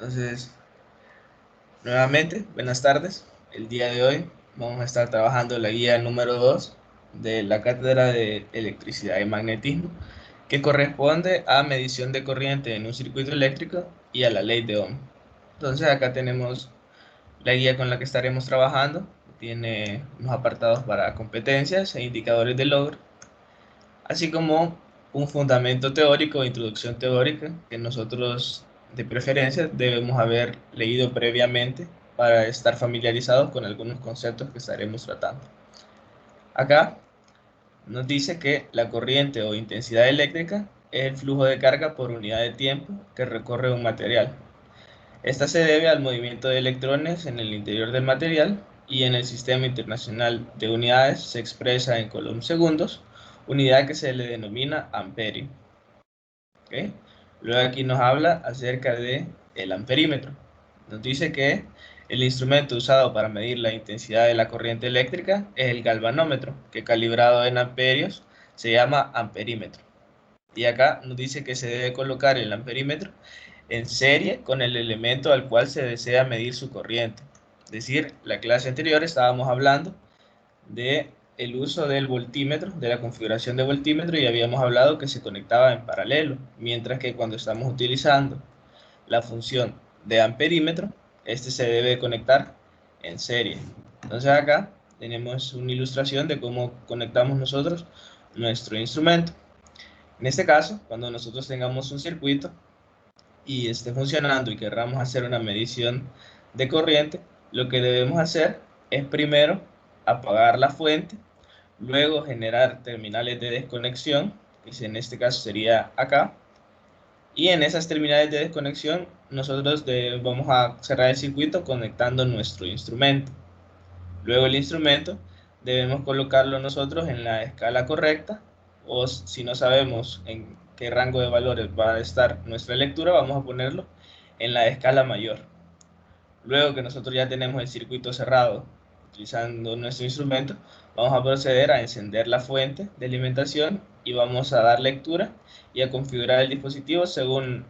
Entonces, nuevamente, buenas tardes. El día de hoy vamos a estar trabajando la guía número 2 de la cátedra de electricidad y magnetismo, que corresponde a medición de corriente en un circuito eléctrico y a la ley de Ohm. Entonces, acá tenemos la guía con la que estaremos trabajando. Tiene unos apartados para competencias e indicadores de logro, así como un fundamento teórico o introducción teórica que nosotros de preferencia debemos haber leído previamente para estar familiarizados con algunos conceptos que estaremos tratando. Acá nos dice que la corriente o intensidad eléctrica es el flujo de carga por unidad de tiempo que recorre un material. Esta se debe al movimiento de electrones en el interior del material y en el Sistema Internacional de Unidades se expresa en segundos, unidad que se le denomina amperio. ¿Okay? Luego aquí nos habla acerca de el amperímetro. Nos dice que el instrumento usado para medir la intensidad de la corriente eléctrica es el galvanómetro, que calibrado en amperios se llama amperímetro. Y acá nos dice que se debe colocar el amperímetro en serie con el elemento al cual se desea medir su corriente. Es decir, la clase anterior estábamos hablando de el uso del voltímetro, de la configuración de voltímetro, y habíamos hablado que se conectaba en paralelo, mientras que cuando estamos utilizando la función de amperímetro, este se debe conectar en serie. Entonces acá tenemos una ilustración de cómo conectamos nosotros nuestro instrumento. En este caso, cuando nosotros tengamos un circuito y esté funcionando y querramos hacer una medición de corriente, lo que debemos hacer es primero apagar la fuente, luego generar terminales de desconexión, que en este caso sería acá, y en esas terminales de desconexión nosotros vamos a cerrar el circuito conectando nuestro instrumento. Luego el instrumento debemos colocarlo nosotros en la escala correcta, o si no sabemos en qué rango de valores va a estar nuestra lectura, vamos a ponerlo en la escala mayor. Luego que nosotros ya tenemos el circuito cerrado utilizando nuestro instrumento, vamos a proceder a encender la fuente de alimentación y vamos a dar lectura y a configurar el dispositivo según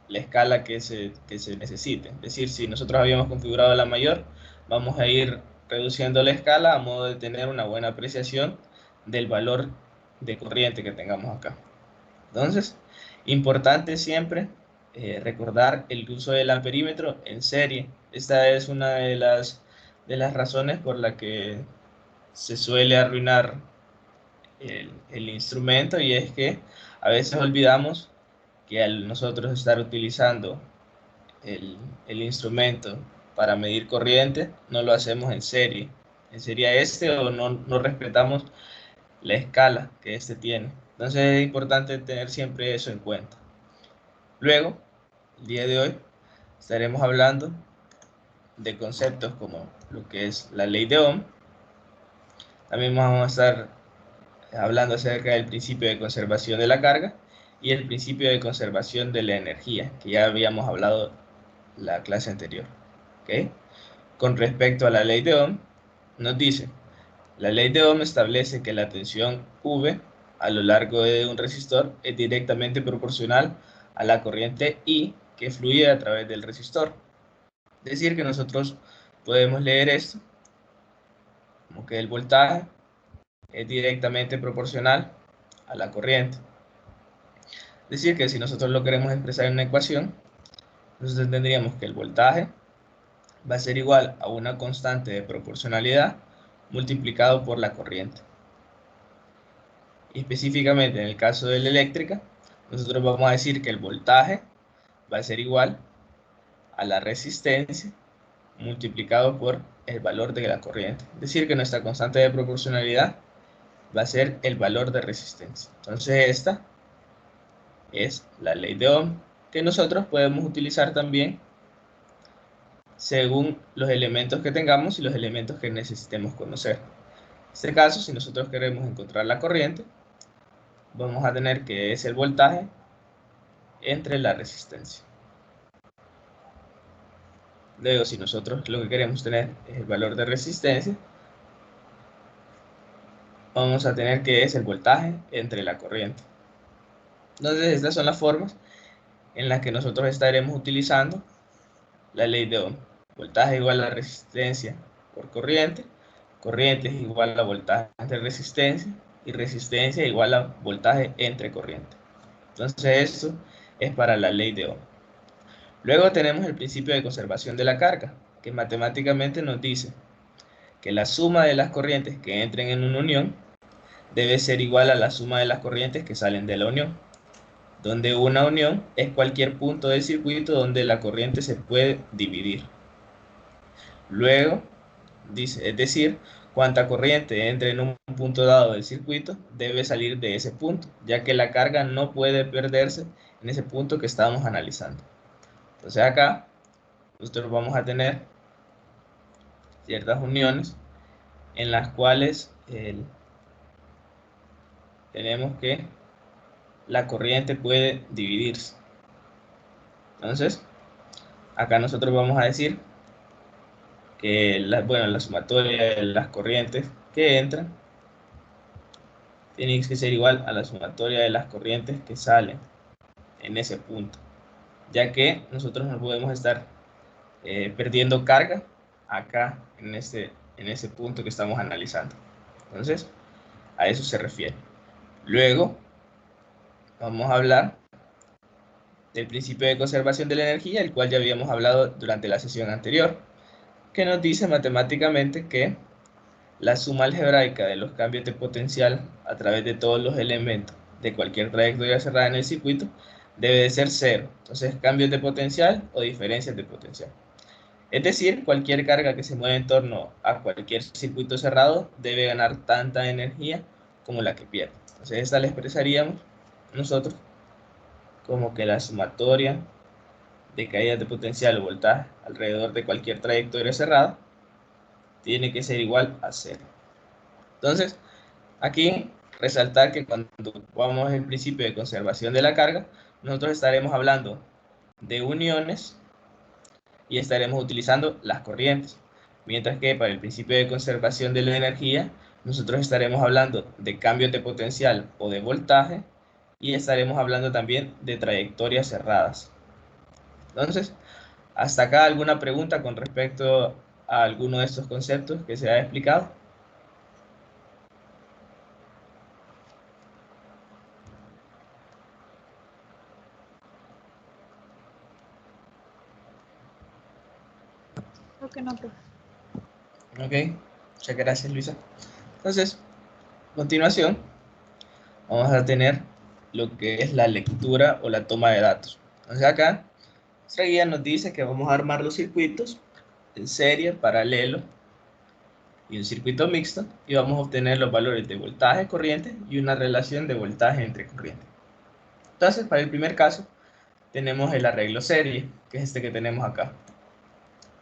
la escala que se necesite. Es decir, si nosotros habíamos configurado la mayor, vamos a ir reduciendo la escala a modo de tener una buena apreciación del valor de corriente que tengamos acá. Entonces, importante siempre recordar el uso del amperímetro en serie. Esta es una de las razones por la que se suele arruinar el instrumento, y es que a veces olvidamos que al nosotros estar utilizando el instrumento para medir corriente, no lo hacemos en serie. En serie este o no respetamos la escala que este tiene. Entonces es importante tener siempre eso en cuenta. Luego, el día de hoy, estaremos hablando de conceptos como lo que es la ley de Ohm. También vamos a estar hablando acerca del principio de conservación de la carga y el principio de conservación de la energía, que ya habíamos hablado la clase anterior. ¿Okay? Con respecto a la ley de Ohm, nos dice, la ley de Ohm establece que la tensión V a lo largo de un resistor es directamente proporcional a la corriente I que fluye a través del resistor. Es decir, que nosotros podemos leer esto como que el voltaje es directamente proporcional a la corriente. Es decir, que si nosotros lo queremos expresar en una ecuación, nosotros tendríamos que el voltaje va a ser igual a una constante de proporcionalidad multiplicado por la corriente. Y específicamente en el caso de la eléctrica, nosotros vamos a decir que el voltaje va a ser igual a la resistencia multiplicado por el valor de la corriente. Es decir, que nuestra constante de proporcionalidad va a ser el valor de resistencia. Entonces esta es la ley de Ohm, que nosotros podemos utilizar también según los elementos que tengamos y los elementos que necesitemos conocer. En este caso, si nosotros queremos encontrar la corriente, vamos a tener que es el voltaje entre la resistencia. Luego, si nosotros lo que queremos tener es el valor de resistencia, vamos a tener que es el voltaje entre la corriente. Entonces, estas son las formas en la que nosotros estaremos utilizando la ley de Ohm. Voltaje igual a resistencia por corriente, corriente es igual a voltaje entre resistencia y resistencia igual a voltaje entre corriente. Entonces esto es para la ley de Ohm. Luego tenemos el principio de conservación de la carga, que matemáticamente nos dice que la suma de las corrientes que entren en una unión debe ser igual a la suma de las corrientes que salen de la unión, donde una unión es cualquier punto del circuito donde la corriente se puede dividir. Luego, dice, es decir, cuanta corriente entre en un punto dado del circuito debe salir de ese punto, ya que la carga no puede perderse en ese punto que estamos analizando. Entonces acá nosotros vamos a tener ciertas uniones en las cuales tenemos que la corriente puede dividirse. Entonces, acá nosotros vamos a decir que la sumatoria de las corrientes que entran tiene que ser igual a la sumatoria de las corrientes que salen en ese punto, ya que nosotros no podemos estar perdiendo carga acá en ese punto que estamos analizando. Entonces, a eso se refiere. Luego, vamos a hablar del principio de conservación de la energía, el cual ya habíamos hablado durante la sesión anterior, que nos dice matemáticamente que la suma algebraica de los cambios de potencial a través de todos los elementos de cualquier trayectoria cerrada en el circuito debe de ser cero. Entonces, cambios de potencial o diferencias de potencial. Es decir, cualquier carga que se mueve en torno a cualquier circuito cerrado debe ganar tanta energía como la que pierde. Entonces, esta la expresaríamos nosotros como que la sumatoria de caídas de potencial o voltaje alrededor de cualquier trayectoria cerrada tiene que ser igual a cero. Entonces, aquí resaltar que cuando ocupamos el principio de conservación de la carga, nosotros estaremos hablando de uniones y estaremos utilizando las corrientes. Mientras que para el principio de conservación de la energía, nosotros estaremos hablando de cambios de potencial o de voltaje y estaremos hablando también de trayectorias cerradas. Entonces, hasta acá alguna pregunta con respecto a alguno de estos conceptos que se ha explicado. Creo que no, profe. Ok, muchas gracias, Luisa. Entonces, a continuación, vamos a tener lo que es la lectura o la toma de datos. Entonces acá, nuestra guía nos dice que vamos a armar los circuitos en serie, paralelo y un circuito mixto y vamos a obtener los valores de voltaje, corriente y una relación de voltaje entre corriente. Entonces, para el primer caso, tenemos el arreglo serie, que es este que tenemos acá.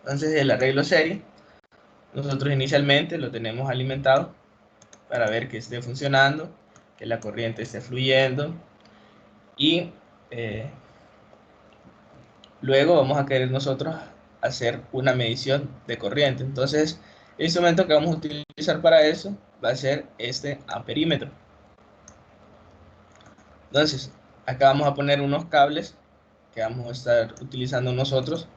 Entonces, el arreglo serie, nosotros inicialmente lo tenemos alimentado para ver que esté funcionando, que la corriente esté fluyendo y luego vamos a querer nosotros hacer una medición de corriente. Entonces, el instrumento que vamos a utilizar para eso va a ser este amperímetro. Entonces, acá vamos a poner unos cables que vamos a estar utilizando nosotros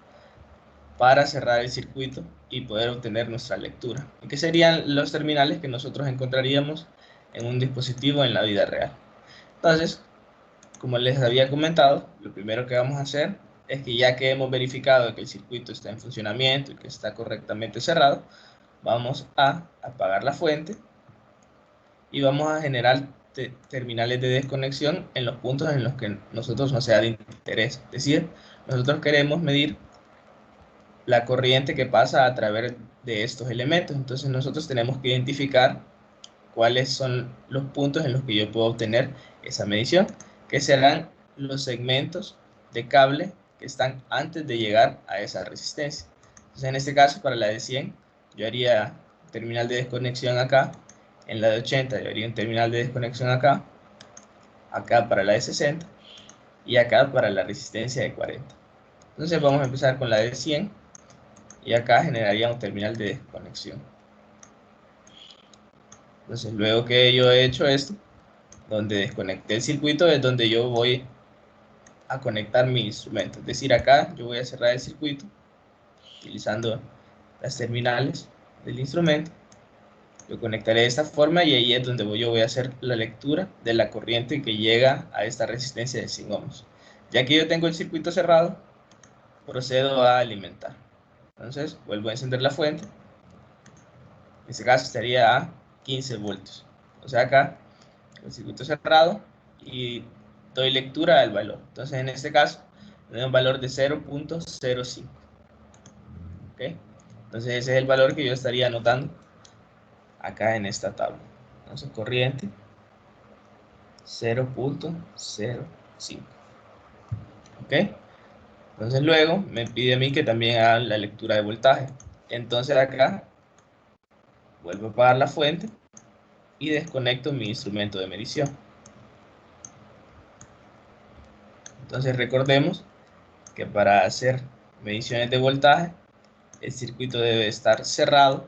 para cerrar el circuito y poder obtener nuestra lectura. ¿Y qué serían los terminales que nosotros encontraríamos en un dispositivo en la vida real? Entonces, como les había comentado, lo primero que vamos a hacer es que ya que hemos verificado que el circuito está en funcionamiento y que está correctamente cerrado, vamos a apagar la fuente y vamos a generar terminales de desconexión en los puntos en los que nosotros no sea de interés. Es decir, nosotros queremos medir la corriente que pasa a través de estos elementos. Entonces nosotros tenemos que identificar cuáles son los puntos en los que yo puedo obtener esa medición, que serán los segmentos de cable que están antes de llegar a esa resistencia. Entonces, en este caso, para la de 100, yo haría un terminal de desconexión acá, en la de 80 yo haría un terminal de desconexión acá, acá para la de 60 y acá para la resistencia de 40. Entonces vamos a empezar con la de 100 y acá generaría un terminal de desconexión. Entonces luego que yo he hecho esto, donde desconecté el circuito es donde yo voy a conectar mi instrumento. Es decir, acá yo voy a cerrar el circuito utilizando las terminales del instrumento. Lo conectaré de esta forma y ahí es donde yo voy a hacer la lectura de la corriente que llega a esta resistencia de 100 ohms. Ya que yo tengo el circuito cerrado, procedo a alimentar. Entonces vuelvo a encender la fuente. En este caso estaría a 15 voltios. O sea, acá el circuito cerrado y doy lectura al valor. Entonces en este caso me da un valor de 0.05. ¿Okay? Entonces ese es el valor que yo estaría anotando acá en esta tabla. Entonces corriente 0.05. ¿Ok? Entonces luego me pide a mí que también haga la lectura de voltaje. Entonces acá vuelvo a apagar la fuente y desconecto mi instrumento de medición. Entonces recordemos que para hacer mediciones de voltaje el circuito debe estar cerrado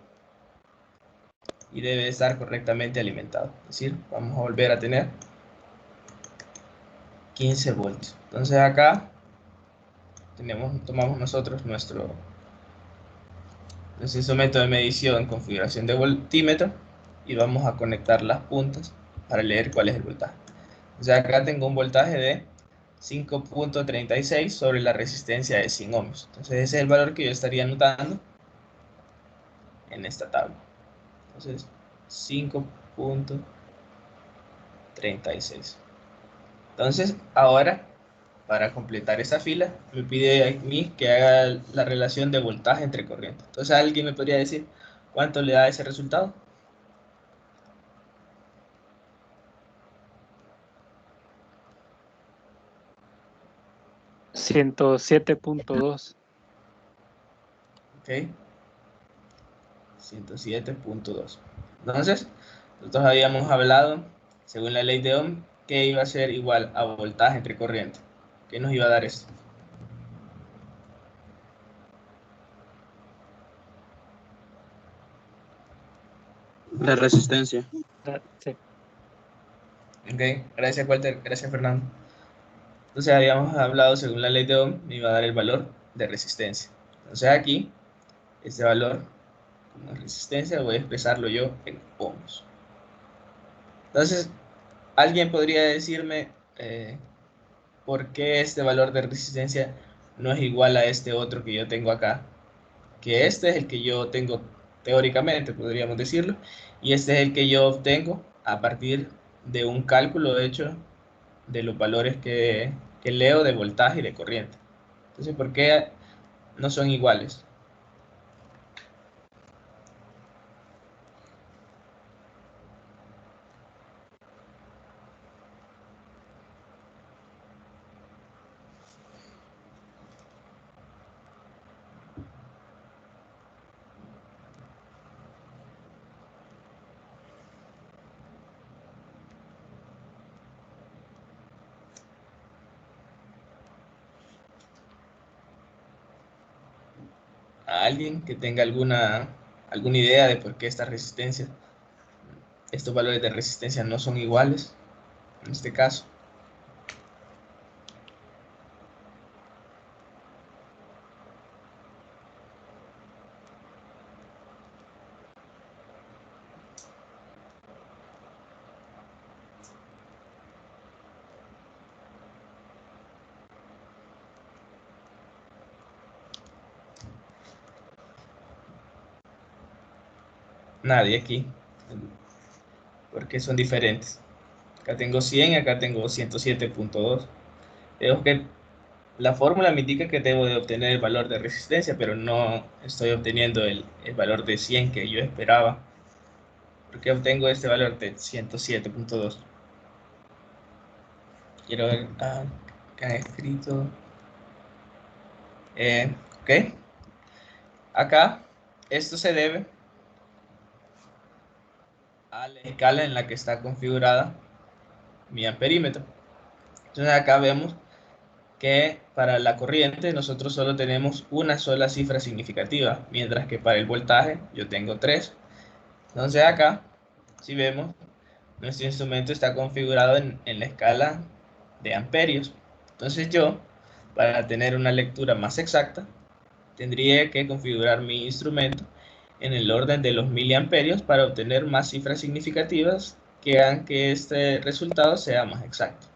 y debe estar correctamente alimentado. Es decir, vamos a volver a tener 15 voltios. Entonces acá tomamos nosotros nuestro instrumento de medición, configuración de voltímetro, y vamos a conectar las puntas para leer cuál es el voltaje. O sea, acá tengo un voltaje de 5.36 sobre la resistencia de 100 ohms. Entonces ese es el valor que yo estaría anotando en esta tabla. Entonces 5.36. Entonces ahora, para completar esa fila, me pide a mí que haga la relación de voltaje entre corriente. Entonces alguien me podría decir cuánto le da ese resultado. 107.2. Ok, 107.2. Entonces, nosotros habíamos hablado, según la ley de Ohm, que iba a ser igual a voltaje entre corriente. ¿Qué nos iba a dar esto? La resistencia. Sí. Ok, gracias Walter, gracias Fernando. Entonces habíamos hablado, según la ley de Ohm, me iba a dar el valor de resistencia. Entonces aquí, este valor como resistencia voy a expresarlo yo en ohms. Entonces, alguien podría decirme por qué este valor de resistencia no es igual a este otro que yo tengo acá, que este es el que yo tengo teóricamente, podríamos decirlo, y este es el que yo obtengo a partir de un cálculo hecho de los valores que leo de voltaje y de corriente. Entonces, ¿por qué no son iguales? ¿A alguien que tenga alguna idea de por qué estos valores de resistencia no son iguales en este caso? Nadie aquí, porque son diferentes. Acá tengo 100 y acá tengo 107.2. Veo que la fórmula me indica que debo de obtener el valor de resistencia, pero no estoy obteniendo el valor de 100 que yo esperaba. Porque obtengo este valor de 107.2. Quiero ver acá escrito. Ok. Acá, esto se debe a la escala en la que está configurada mi amperímetro. Entonces acá vemos que para la corriente nosotros solo tenemos una sola cifra significativa, mientras que para el voltaje yo tengo tres. Entonces acá, si vemos, nuestro instrumento está configurado en la escala de amperios. Entonces yo, para tener una lectura más exacta, tendría que configurar mi instrumento en el orden de los miliamperios para obtener más cifras significativas que hagan que este resultado sea más exacto.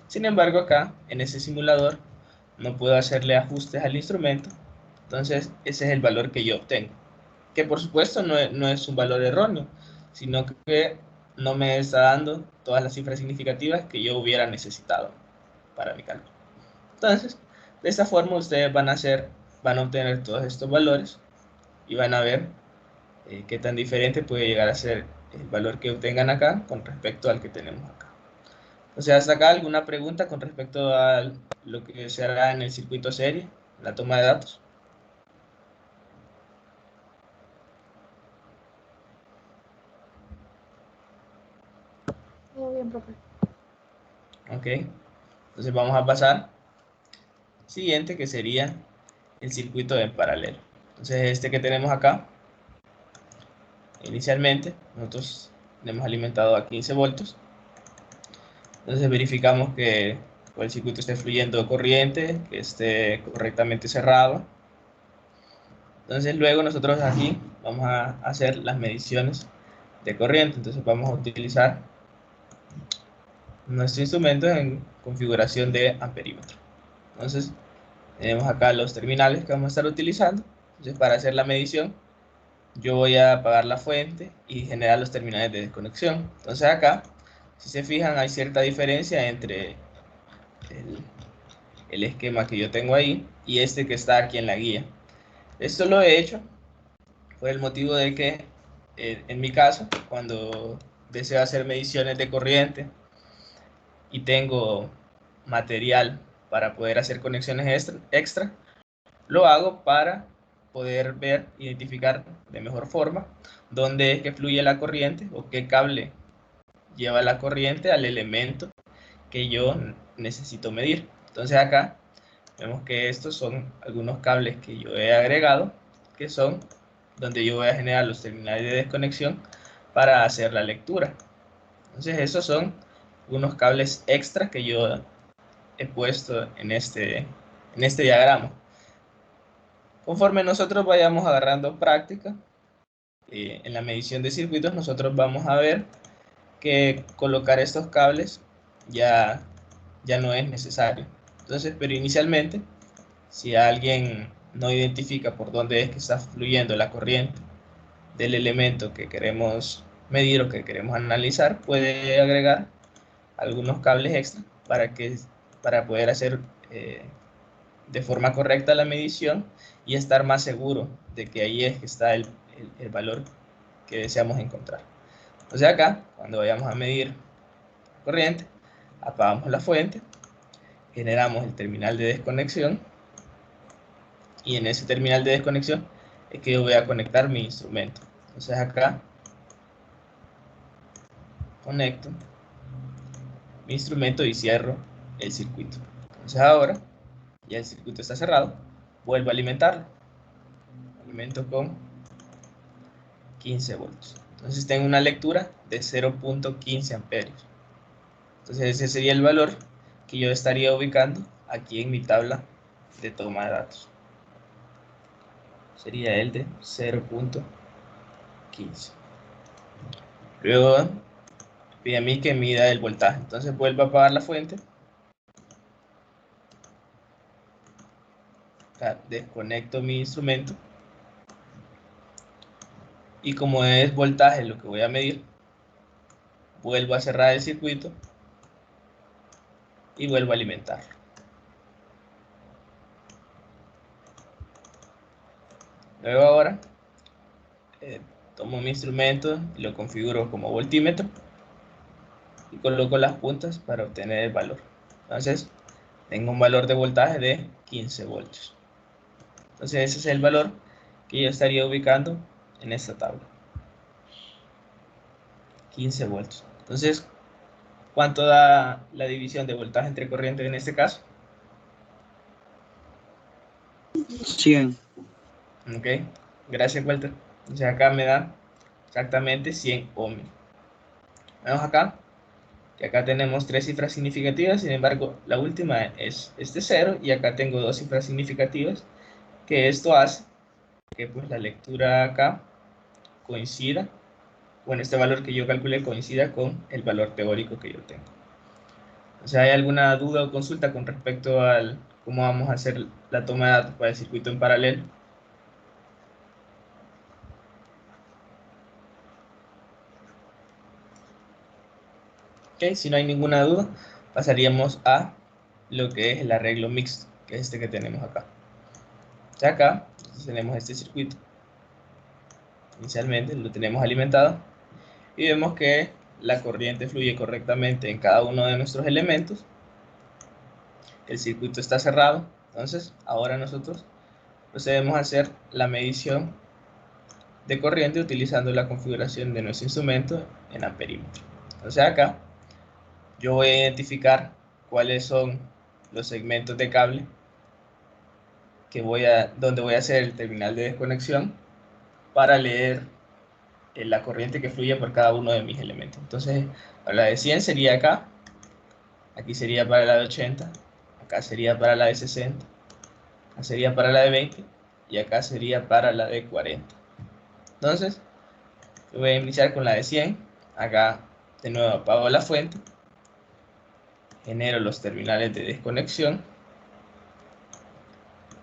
Sin embargo, acá, en ese simulador, no puedo hacerle ajustes al instrumento, entonces ese es el valor que yo obtengo. Que por supuesto no es un valor erróneo, sino que no me está dando todas las cifras significativas que yo hubiera necesitado para mi cálculo. Entonces, de esta forma ustedes van a obtener todos estos valores y van a ver qué tan diferente puede llegar a ser el valor que obtengan acá con respecto al que tenemos acá. O sea, hasta acá alguna pregunta con respecto a lo que se hará en el circuito serie, la toma de datos. Todo bien, profe. Ok, entonces vamos a pasar siguiente, que sería el circuito en paralelo. Entonces este que tenemos acá, inicialmente nosotros le hemos alimentado a 15 voltios. Entonces verificamos que el circuito esté fluyendo corriente, que esté correctamente cerrado. Entonces luego nosotros aquí vamos a hacer las mediciones de corriente. Entonces vamos a utilizar nuestro instrumento en configuración de amperímetro. Entonces tenemos acá los terminales que vamos a estar utilizando. Entonces para hacer la medición yo voy a apagar la fuente y generar los terminales de desconexión. Entonces acá, si se fijan, hay cierta diferencia entre el esquema que yo tengo ahí y este que está aquí en la guía. Esto lo he hecho por el motivo de que en mi caso, cuando deseo hacer mediciones de corriente y tengo material para poder hacer conexiones extra, lo hago para poder ver, identificar de mejor forma dónde es que fluye la corriente o qué cable lleva la corriente al elemento que yo necesito medir. Entonces acá vemos que estos son algunos cables que yo he agregado, que son donde yo voy a generar los terminales de desconexión para hacer la lectura. Entonces esos son unos cables extra que yo he puesto en este diagrama. Conforme nosotros vayamos agarrando práctica en la medición de circuitos, nosotros vamos a ver que colocar estos cables ya no es necesario. Entonces, pero inicialmente, si alguien no identifica por dónde es que está fluyendo la corriente del elemento que queremos medir o que queremos analizar, puede agregar algunos cables extra para poder hacer de forma correcta la medición y estar más seguro de que ahí es que está el valor que deseamos encontrar. O sea, acá, cuando vayamos a medir corriente, apagamos la fuente, generamos el terminal de desconexión y en ese terminal de desconexión es que yo voy a conectar mi instrumento. Entonces acá conecto mi instrumento y cierro el circuito. Entonces ahora ya el circuito está cerrado, vuelvo a alimentarlo. Alimento con 15 voltios. Entonces tengo una lectura de 0.15 amperios. Entonces ese sería el valor que yo estaría ubicando aquí en mi tabla de toma de datos. Sería el de 0.15. Luego pide a mí que mida el voltaje. Entonces vuelvo a apagar la fuente. Acá desconecto mi instrumento. Y como es voltaje lo que voy a medir, vuelvo a cerrar el circuito y vuelvo a alimentarlo. Luego ahora tomo mi instrumento y lo configuro como voltímetro y coloco las puntas para obtener el valor. Entonces tengo un valor de voltaje de 15 voltios. Entonces ese es el valor que yo estaría ubicando en esta tabla. 15 voltios. Entonces, ¿cuánto da la división de voltaje entre corriente en este caso? 100. Ok, gracias Walter. Entonces acá me da exactamente 100 ohms. Vemos acá, que acá tenemos 3 cifras significativas, sin embargo, la última es este 0, y acá tengo 2 cifras significativas, que esto hace que pues la lectura acá coincida, bueno, este valor que yo calculé coincida con el valor teórico que yo tengo. O sea, ¿hay alguna duda o consulta con respecto al cómo vamos a hacer la toma de datos para el circuito en paralelo? Ok, si no hay ninguna duda, pasaríamos a lo que es el arreglo mixto, que es este que tenemos acá. O sea, acá tenemos este circuito. Inicialmente lo tenemos alimentado y vemos que la corriente fluye correctamente en cada uno de nuestros elementos. El circuito está cerrado, entonces ahora nosotros procedemos a hacer la medición de corriente utilizando la configuración de nuestro instrumento en amperímetro. Entonces acá yo voy a identificar cuáles son los segmentos de cable donde voy a hacer el terminal de desconexión para leer la corriente que fluye por cada uno de mis elementos. Entonces, para la de 100 sería acá, aquí sería para la de 80, acá sería para la de 60, acá sería para la de 20 y acá sería para la de 40. Entonces, voy a iniciar con la de 100, acá de nuevo apago la fuente, genero los terminales de desconexión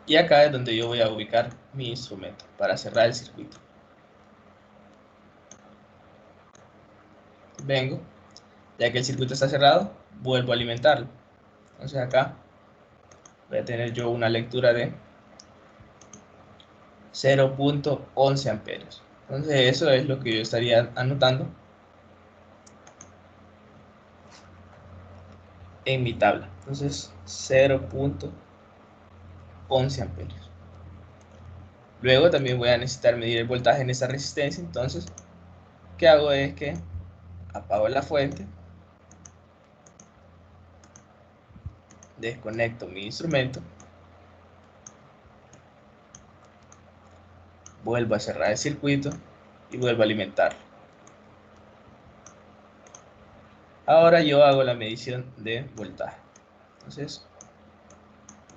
y acá es donde yo voy a ubicar mi instrumento para cerrar el circuito. Vengo, ya que el circuito está cerrado, vuelvo a alimentarlo. Entonces acá voy a tener yo una lectura de 0.11 amperios. Entonces eso es lo que yo estaría anotando en mi tabla. Entonces 0.11 amperios. Luego también voy a necesitar medir el voltaje en esa resistencia. Entonces, ¿qué hago? Es que apago la fuente, desconecto mi instrumento, vuelvo a cerrar el circuito y vuelvo a alimentarlo. Ahora yo hago la medición de voltaje. Entonces,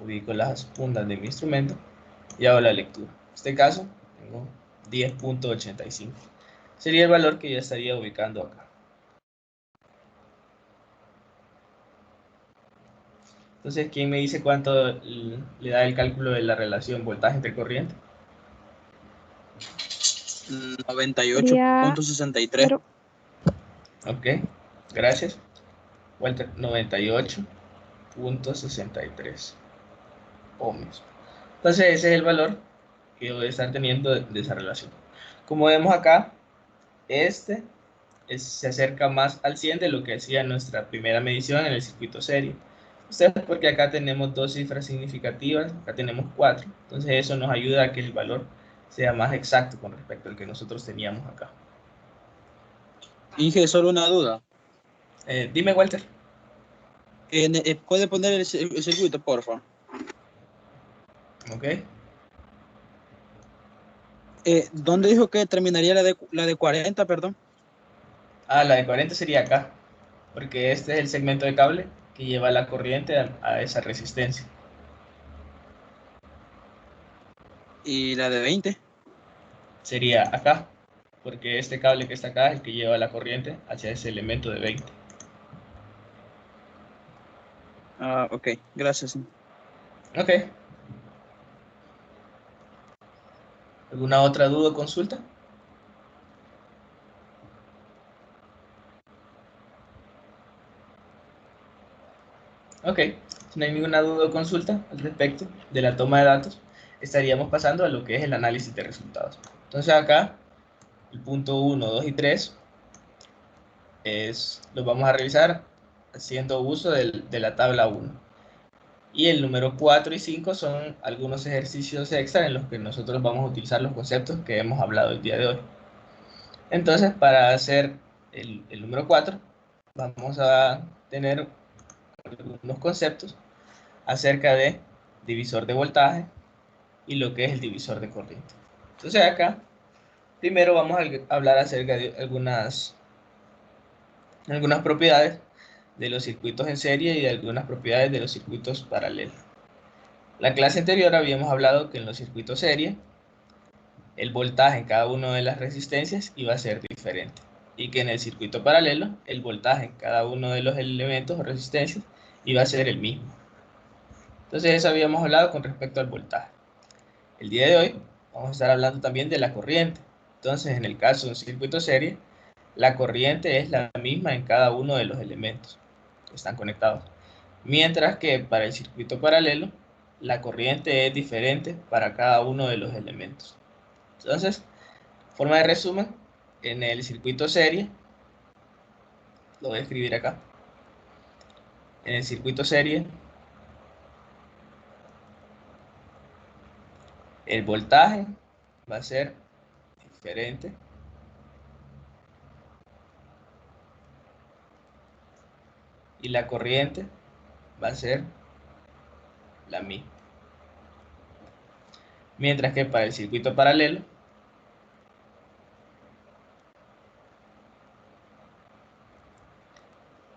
ubico las puntas de mi instrumento y hago la lectura. En este caso, tengo 10.85. Sería el valor que yo estaría ubicando acá. Entonces, ¿quién me dice cuánto le da el cálculo de la relación voltaje entre corriente? 98.63. Pero Ok, gracias. Walter, 98.63 ohmios. Entonces, ese es el valor que yo voy a estar teniendo de esa relación. Como vemos acá, este se acerca más al 100 de lo que hacía nuestra primera medición en el circuito serie. Esto es porque acá tenemos 2 cifras significativas, acá tenemos 4. Entonces eso nos ayuda a que el valor sea más exacto con respecto al que nosotros teníamos acá. Inge, solo una duda. Dime, Walter. ¿Puede poner el circuito, por favor? Ok. ¿Dónde dijo que terminaría la de 40, perdón? Ah, la de 40 sería acá, porque este es el segmento de cable que lleva la corriente a esa resistencia. ¿Y la de 20? Sería acá, porque este cable que está acá es el que lleva la corriente hacia ese elemento de 20. Ah, ok, gracias. Ok. ¿Alguna otra duda o consulta? Ok, si no hay ninguna duda o consulta al respecto de la toma de datos, estaríamos pasando a lo que es el análisis de resultados. Entonces acá, el punto 1, 2 y 3 los vamos a revisar haciendo uso de la tabla 1. Y el número 4 y 5 son algunos ejercicios extra en los que nosotros vamos a utilizar los conceptos que hemos hablado el día de hoy. Entonces, para hacer el número 4, vamos a tener algunos conceptos acerca de divisor de voltaje y lo que es el divisor de corriente. Entonces acá, primero vamos a hablar acerca de algunas propiedades de los circuitos en serie y de algunas propiedades de los circuitos paralelos. La clase anterior habíamos hablado que en los circuitos serie el voltaje en cada una de las resistencias iba a ser diferente y que en el circuito paralelo el voltaje en cada uno de los elementos o resistencias iba a ser el mismo. Entonces eso habíamos hablado con respecto al voltaje. El día de hoy vamos a estar hablando también de la corriente. Entonces en el caso de un circuito serie, la corriente es la misma en cada uno de los elementos que están conectados. Mientras que para el circuito paralelo, la corriente es diferente para cada uno de los elementos. Entonces, forma de resumen, en el circuito serie, lo voy a escribir acá. En el circuito serie, el voltaje va a ser diferente y la corriente va a ser la misma. Mientras que para el circuito paralelo,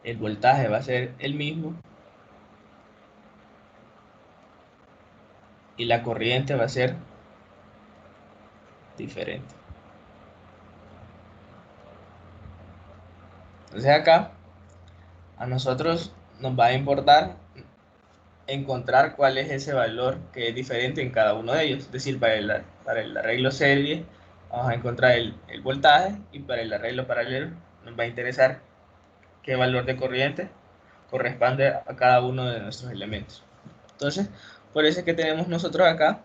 el voltaje va a ser el mismo y la corriente va a ser diferente. Entonces acá a nosotros nos va a importar encontrar cuál es ese valor que es diferente en cada uno de ellos. Es decir, para el arreglo serie vamos a encontrar el voltaje y para el arreglo paralelo nos va a interesar qué valor de corriente corresponde a cada uno de nuestros elementos. Entonces, por eso es que tenemos nosotros acá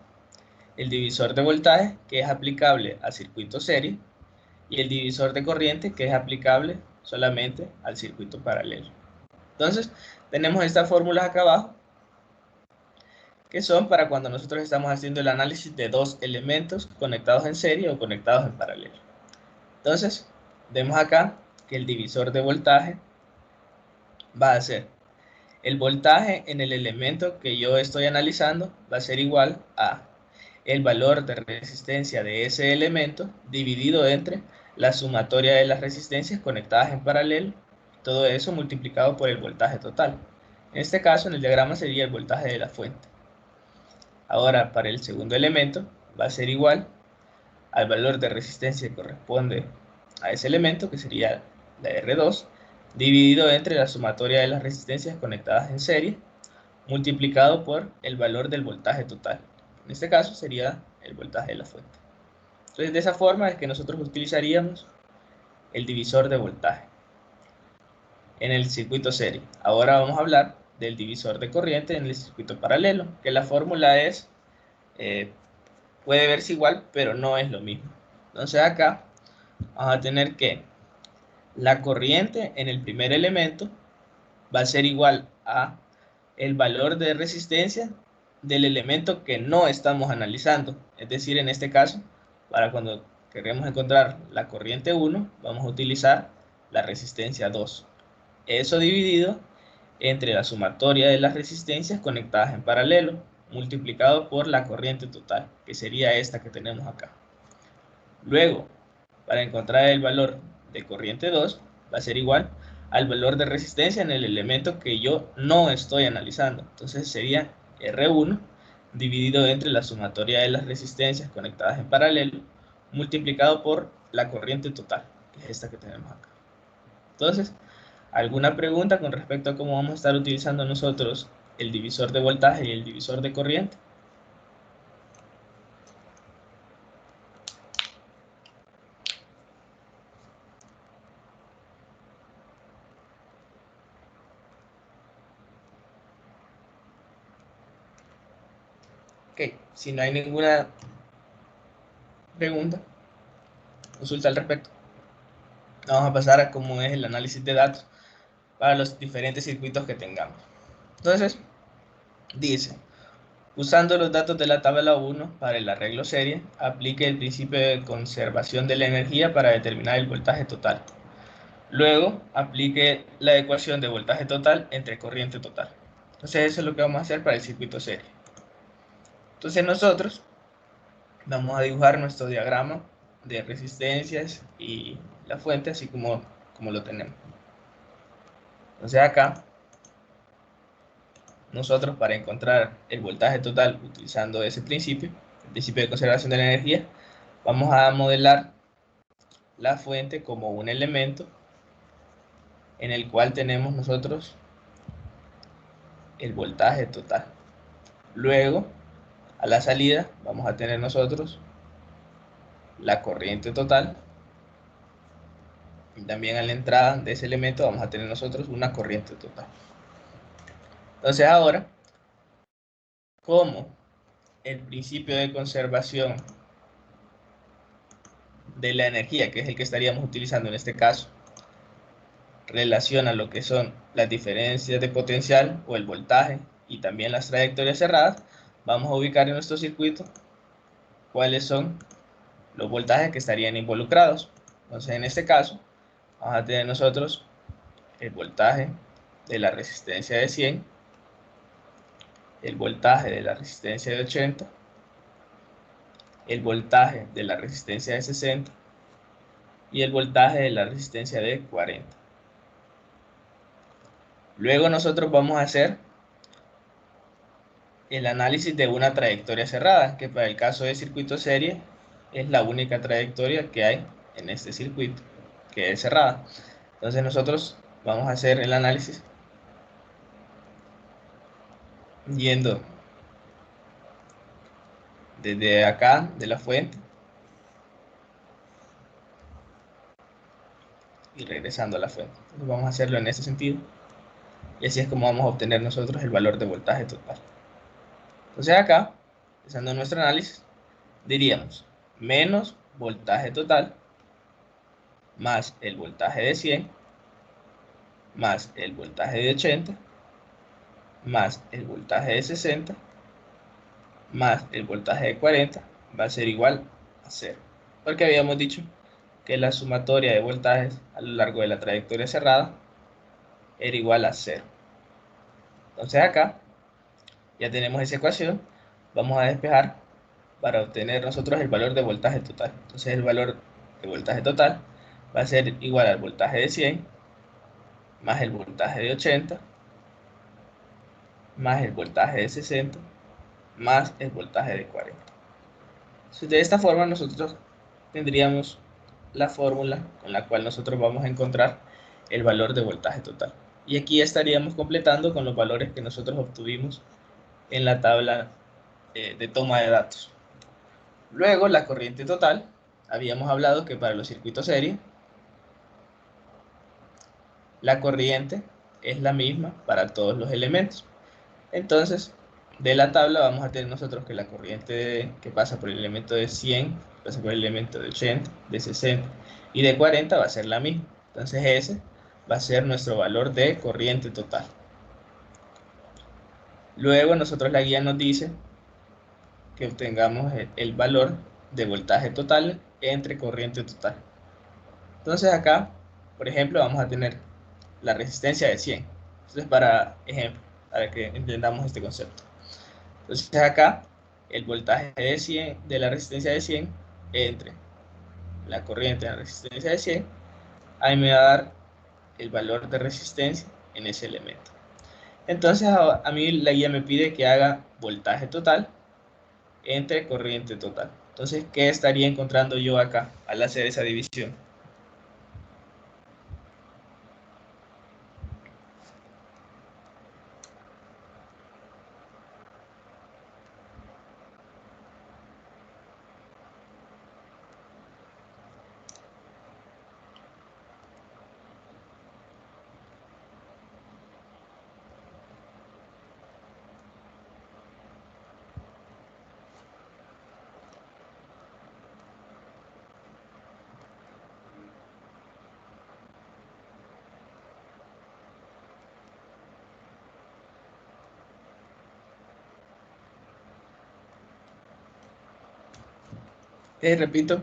el divisor de voltaje que es aplicable a circuito serie y el divisor de corriente que es aplicable solamente al circuito paralelo. Entonces, tenemos estas fórmulas acá abajo que son para cuando nosotros estamos haciendo el análisis de dos elementos conectados en serie o conectados en paralelo. Entonces, vemos acá que el divisor de voltaje va a ser el voltaje en el elemento que yo estoy analizando va a ser igual a el valor de resistencia de ese elemento dividido entre la sumatoria de las resistencias conectadas en paralelo, todo eso multiplicado por el voltaje total. En este caso, en el diagrama sería el voltaje de la fuente. Ahora, para el segundo elemento, va a ser igual al valor de resistencia que corresponde a ese elemento, que sería la R2, dividido entre la sumatoria de las resistencias conectadas en serie, multiplicado por el valor del voltaje total. En este caso sería el voltaje de la fuente. Entonces, de esa forma es que nosotros utilizaríamos el divisor de voltaje en el circuito serie. Ahora vamos a hablar del divisor de corriente en el circuito paralelo, que la fórmula es, puede verse igual, pero no es lo mismo. Entonces acá vamos a tener que la corriente en el primer elemento va a ser igual a el valor de resistencia del elemento que no estamos analizando. Es decir, en este caso, para cuando queremos encontrar la corriente 1, vamos a utilizar la resistencia 2. Eso dividido entre la sumatoria de las resistencias conectadas en paralelo, multiplicado por la corriente total, que sería esta que tenemos acá. Luego, para encontrar el valor de corriente 2, va a ser igual al valor de resistencia en el elemento que yo no estoy analizando. Entonces sería R1 dividido entre la sumatoria de las resistencias conectadas en paralelo, multiplicado por la corriente total, que es esta que tenemos acá. Entonces, ¿alguna pregunta con respecto a cómo vamos a estar utilizando nosotros el divisor de voltaje y el divisor de corriente? Ok, si no hay ninguna pregunta, consulta al respecto, vamos a pasar a cómo es el análisis de datos para los diferentes circuitos que tengamos. Entonces, dice, usando los datos de la tabla 1 para el arreglo serie, aplique el principio de conservación de la energía para determinar el voltaje total. Luego, aplique la ecuación de voltaje total entre corriente total. Entonces, eso es lo que vamos a hacer para el circuito serie. Entonces, nosotros vamos a dibujar nuestro diagrama de resistencias y la fuente, así como lo tenemos. Entonces acá, nosotros para encontrar el voltaje total utilizando ese principio, el principio de conservación de la energía, vamos a modelar la fuente como un elemento en el cual tenemos nosotros el voltaje total. Luego, a la salida, vamos a tener nosotros la corriente total. Y también a la entrada de ese elemento vamos a tener nosotros una corriente total. Entonces ahora, como el principio de conservación de la energía, que es el que estaríamos utilizando en este caso, relaciona lo que son las diferencias de potencial o el voltaje y también las trayectorias cerradas, vamos a ubicar en nuestro circuito cuáles son los voltajes que estarían involucrados. Entonces en este caso vamos a tener nosotros el voltaje de la resistencia de 100, el voltaje de la resistencia de 80, el voltaje de la resistencia de 60 y el voltaje de la resistencia de 40. Luego nosotros vamos a hacer el análisis de una trayectoria cerrada, que para el caso de circuito serie es la única trayectoria que hay en este circuito, que es cerrada. Entonces nosotros vamos a hacer el análisis yendo desde acá de la fuente y regresando a la fuente. Entonces vamos a hacerlo en este sentido y así es como vamos a obtener nosotros el valor de voltaje total. Entonces acá, empezando nuestro análisis, diríamos menos voltaje total más el voltaje de 100 más el voltaje de 80 más el voltaje de 60 más el voltaje de 40 va a ser igual a 0, porque habíamos dicho que la sumatoria de voltajes a lo largo de la trayectoria cerrada era igual a 0. Entonces acá ya tenemos esa ecuación, vamos a despejar para obtener nosotros el valor de voltaje total. Entonces el valor de voltaje total va a ser igual al voltaje de 100 más el voltaje de 80 más el voltaje de 60 más el voltaje de 40. Entonces, de esta forma nosotros tendríamos la fórmula con la cual nosotros vamos a encontrar el valor de voltaje total. Y aquí estaríamos completando con los valores que nosotros obtuvimos en la tabla de toma de datos. Luego, la corriente total. Habíamos hablado que para los circuitos serie, la corriente es la misma para todos los elementos. Entonces, de la tabla vamos a tener nosotros que la corriente que pasa por el elemento de 100, pasa por el elemento de 80, de 60 y de 40 va a ser la misma. Entonces ese va a ser nuestro valor de corriente total. Luego nosotros la guía nos dice que obtengamos el valor de voltaje total entre corriente total. Entonces acá, por ejemplo, vamos a tener la resistencia de 100. Entonces para ejemplo, para que entendamos este concepto. Entonces acá el voltaje de 100 de la resistencia de 100 entre la corriente de la resistencia de 100, ahí me va a dar el valor de resistencia en ese elemento. Entonces a mí la guía me pide que haga voltaje total entre corriente total. Entonces, ¿qué estaría encontrando yo acá al hacer esa división? Repito,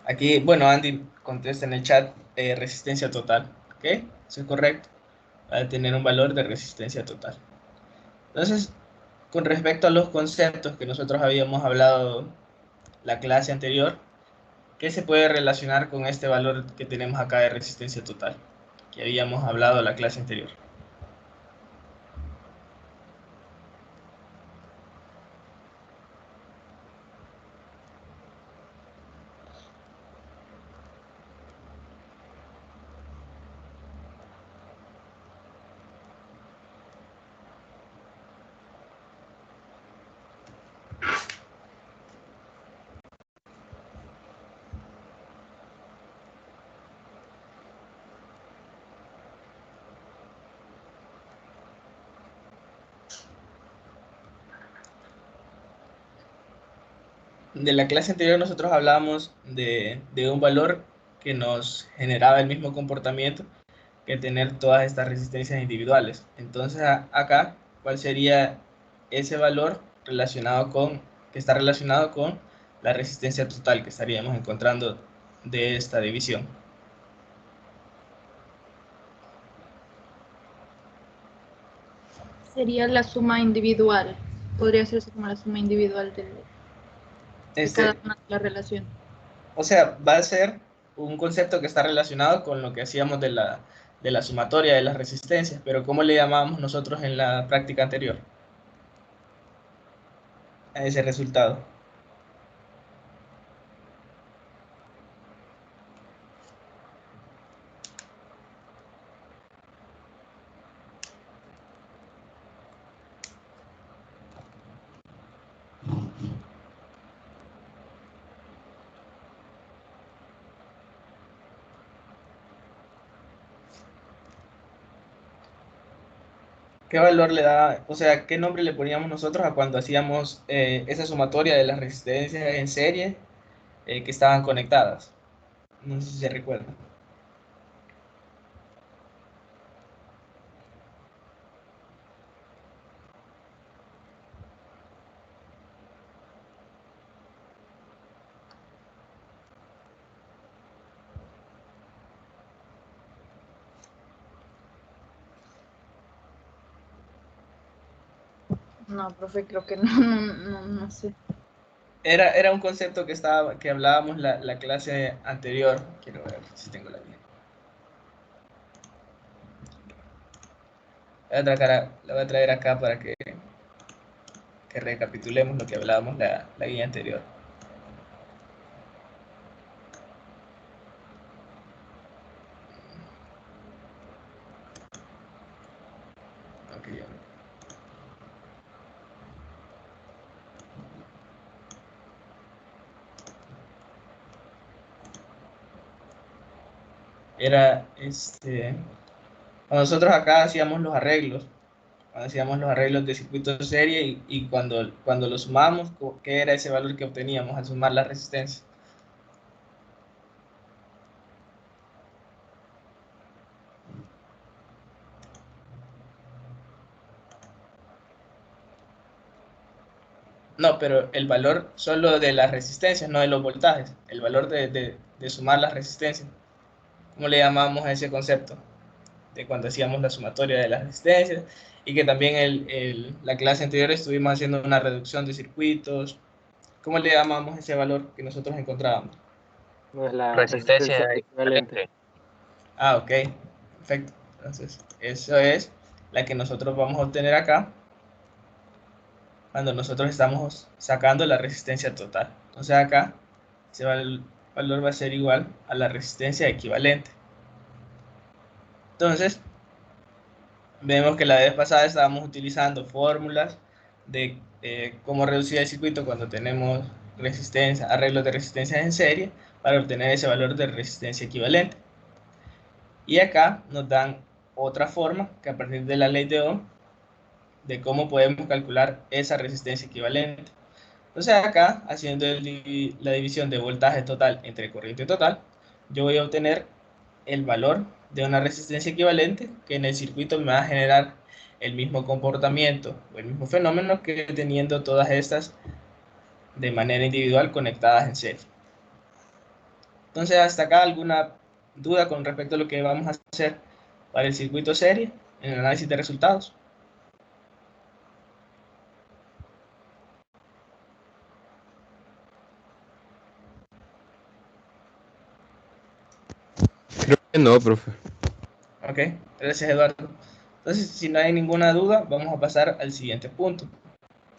aquí, bueno, Andy contesta en el chat resistencia total, ¿ok? Eso es correcto, va a tener un valor de resistencia total. Entonces, con respecto a los conceptos que nosotros habíamos hablado la clase anterior, ¿qué se puede relacionar con este valor que tenemos acá de resistencia total? que habíamos hablado la clase anterior. De la clase anterior nosotros hablábamos de un valor que nos generaba el mismo comportamiento que tener todas estas resistencias individuales. Entonces acá, ¿cuál sería ese valor relacionado que está relacionado con la resistencia total que estaríamos encontrando de esta división? Sería la suma individual. Podría hacerse como la suma individual de cada una de las relaciones. O sea, va a ser un concepto que está relacionado con lo que hacíamos de la sumatoria de las resistencias, pero ¿cómo le llamábamos nosotros en la práctica anterior a ese resultado? ¿Qué valor le da, o sea, qué nombre le poníamos nosotros a cuando hacíamos esa sumatoria de las resistencias en serie que estaban conectadas? No sé si se recuerda. No, profe, creo que no sé. Era un concepto que hablábamos la clase anterior. Quiero ver si tengo la guía. La voy a traer acá para que recapitulemos lo que hablábamos la guía anterior. Ok, ya. Era cuando nosotros acá hacíamos los arreglos de circuito de serie y cuando lo sumamos, ¿qué era ese valor que obteníamos al sumar la resistencia? No, pero el valor solo de las resistencias, no de los voltajes, el valor de sumar las resistencias. ¿Cómo le llamamos a ese concepto? De cuando hacíamos la sumatoria de las resistencias y que también la clase anterior estuvimos haciendo una reducción de circuitos. ¿Cómo le llamamos ese valor que nosotros encontrábamos? No es la resistencia equivalente. Ah, ok, perfecto. Entonces, eso es la que nosotros vamos a obtener acá cuando nosotros estamos sacando la resistencia total. Entonces acá ese valor va a ser igual a la resistencia equivalente. Entonces, vemos que la vez pasada estábamos utilizando fórmulas de cómo reducir el circuito cuando tenemos arreglos de resistencias en serie para obtener ese valor de resistencia equivalente. Y acá nos dan otra forma que a partir de la ley de Ohm de cómo podemos calcular esa resistencia equivalente. Entonces acá, haciendo la división de voltaje total entre corriente total, yo voy a obtener el valor de una resistencia equivalente que en el circuito me va a generar el mismo comportamiento o el mismo fenómeno que teniendo todas estas de manera individual conectadas en serie. Entonces, hasta acá, ¿alguna duda con respecto a lo que vamos a hacer para el circuito serie en el análisis de resultados? Creo que no, profe. Ok, Ok, gracias Eduardo. Entonces, si no hay ninguna duda, vamos a pasar al siguiente punto,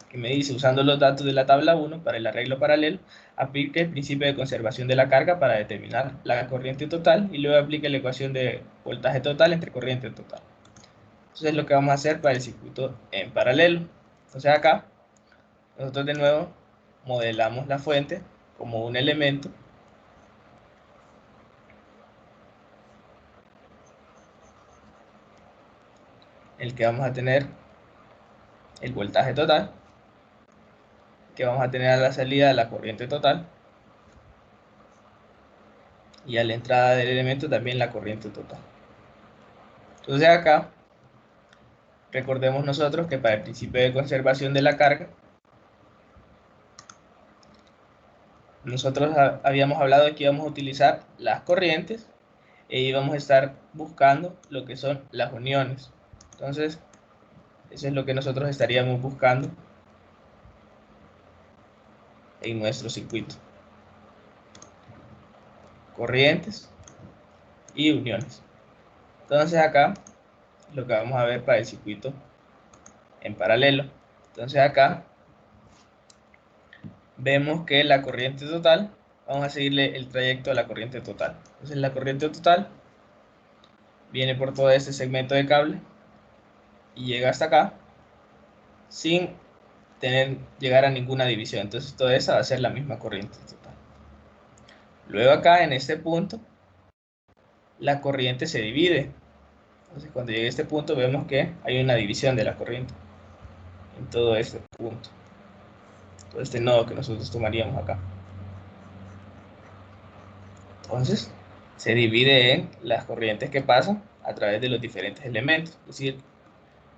que me dice, usando los datos de la tabla 1 para el arreglo paralelo, aplique el principio de conservación de la carga para determinar la corriente total y luego aplique la ecuación de voltaje total entre corriente total. Entonces, es lo que vamos a hacer para el circuito en paralelo. Entonces, acá, nosotros de nuevo modelamos la fuente como un elemento el que vamos a tener el voltaje total, que vamos a tener a la salida la corriente total y a la entrada del elemento también la corriente total. Entonces acá recordemos nosotros que para el principio de conservación de la carga nosotros habíamos hablado de que íbamos a utilizar las corrientes e íbamos a estar buscando lo que son las uniones. Entonces eso es lo que nosotros estaríamos buscando en nuestro circuito: corrientes y uniones. Entonces acá lo que vamos a ver para el circuito en paralelo. Entonces acá vemos que la corriente total, vamos a seguirle el trayecto a la corriente total. Entonces la corriente total viene por todo este segmento de cable y llega hasta acá sin llegar a ninguna división. Entonces toda esa va a ser la misma corriente total. Luego acá en este punto la corriente se divide. Entonces cuando llegue a este punto vemos que hay una división de la corriente en todo este punto, todo este nodo que nosotros tomaríamos acá. Entonces se divide en las corrientes que pasan a través de los diferentes elementos, es decir,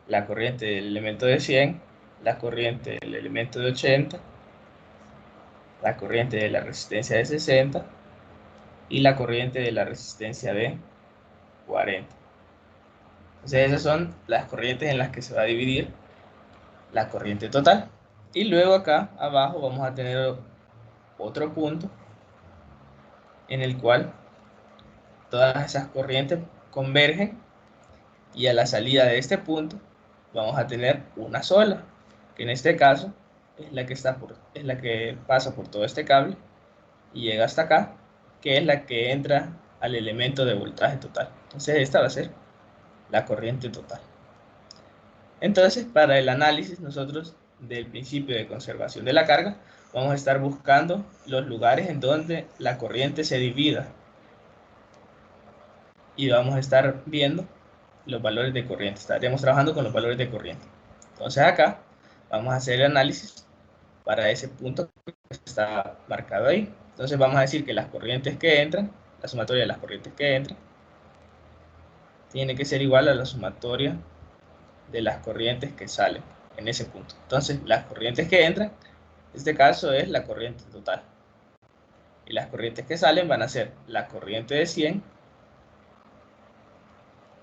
la corriente del elemento de 100, la corriente del elemento de 80, la corriente de la resistencia de 60 y la corriente de la resistencia de 40. Entonces esas son las corrientes en las que se va a dividir la corriente total. Y luego acá abajo vamos a tener otro punto en el cual todas esas corrientes convergen y a la salida de este punto vamos a tener una sola, que en este caso es la que pasa por todo este cable y llega hasta acá, que es la que entra al elemento de voltaje total. Entonces esta va a ser la corriente total. Entonces, para el análisis nosotros del principio de conservación de la carga vamos a estar buscando los lugares en donde la corriente se divida y vamos a estar viendo los valores de corriente. Estaremos trabajando con los valores de corriente. Entonces acá vamos a hacer el análisis para ese punto que está marcado ahí. Entonces vamos a decir que las corrientes que entran, la sumatoria de las corrientes que entran, tiene que ser igual a la sumatoria de las corrientes que salen en ese punto. Entonces las corrientes que entran, en este caso es la corriente total. Y las corrientes que salen van a ser la corriente de 100,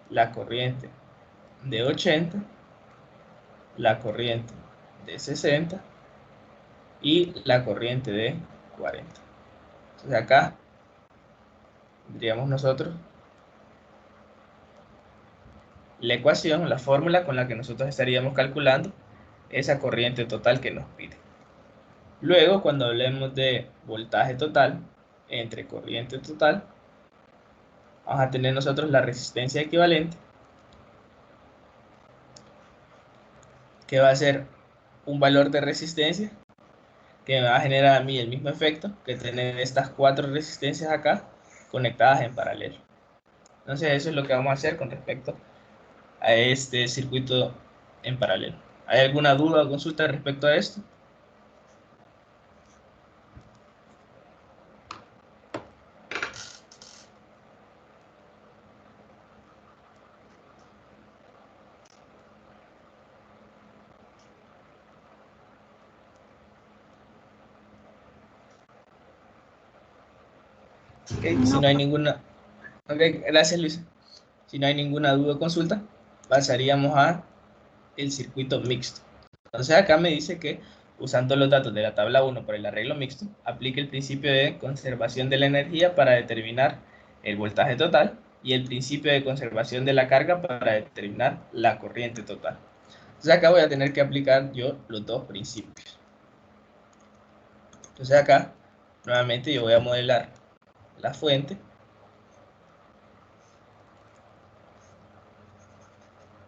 la corriente de 80, la corriente de 60 y la corriente de 40. Entonces acá tendríamos nosotros la ecuación, la fórmula con la que nosotros estaríamos calculando esa corriente total que nos pide. Luego, cuando hablemos de voltaje total entre corriente total, vamos a tener nosotros la resistencia equivalente, que va a ser un valor de resistencia que me va a generar a mí el mismo efecto que tener estas 4 resistencias acá conectadas en paralelo. Entonces eso es lo que vamos a hacer con respecto a este circuito en paralelo. ¿Hay alguna duda o consulta respecto a esto? Okay, si no hay ninguna... Ok, gracias Luisa. Si no hay ninguna duda o consulta, pasaríamos a el circuito mixto. Entonces acá me dice que usando los datos de la tabla 1 para el arreglo mixto, aplique el principio de conservación de la energía para determinar el voltaje total y el principio de conservación de la carga para determinar la corriente total. Entonces acá voy a tener que aplicar yo los dos principios. Entonces acá, nuevamente yo voy a modelar la fuente.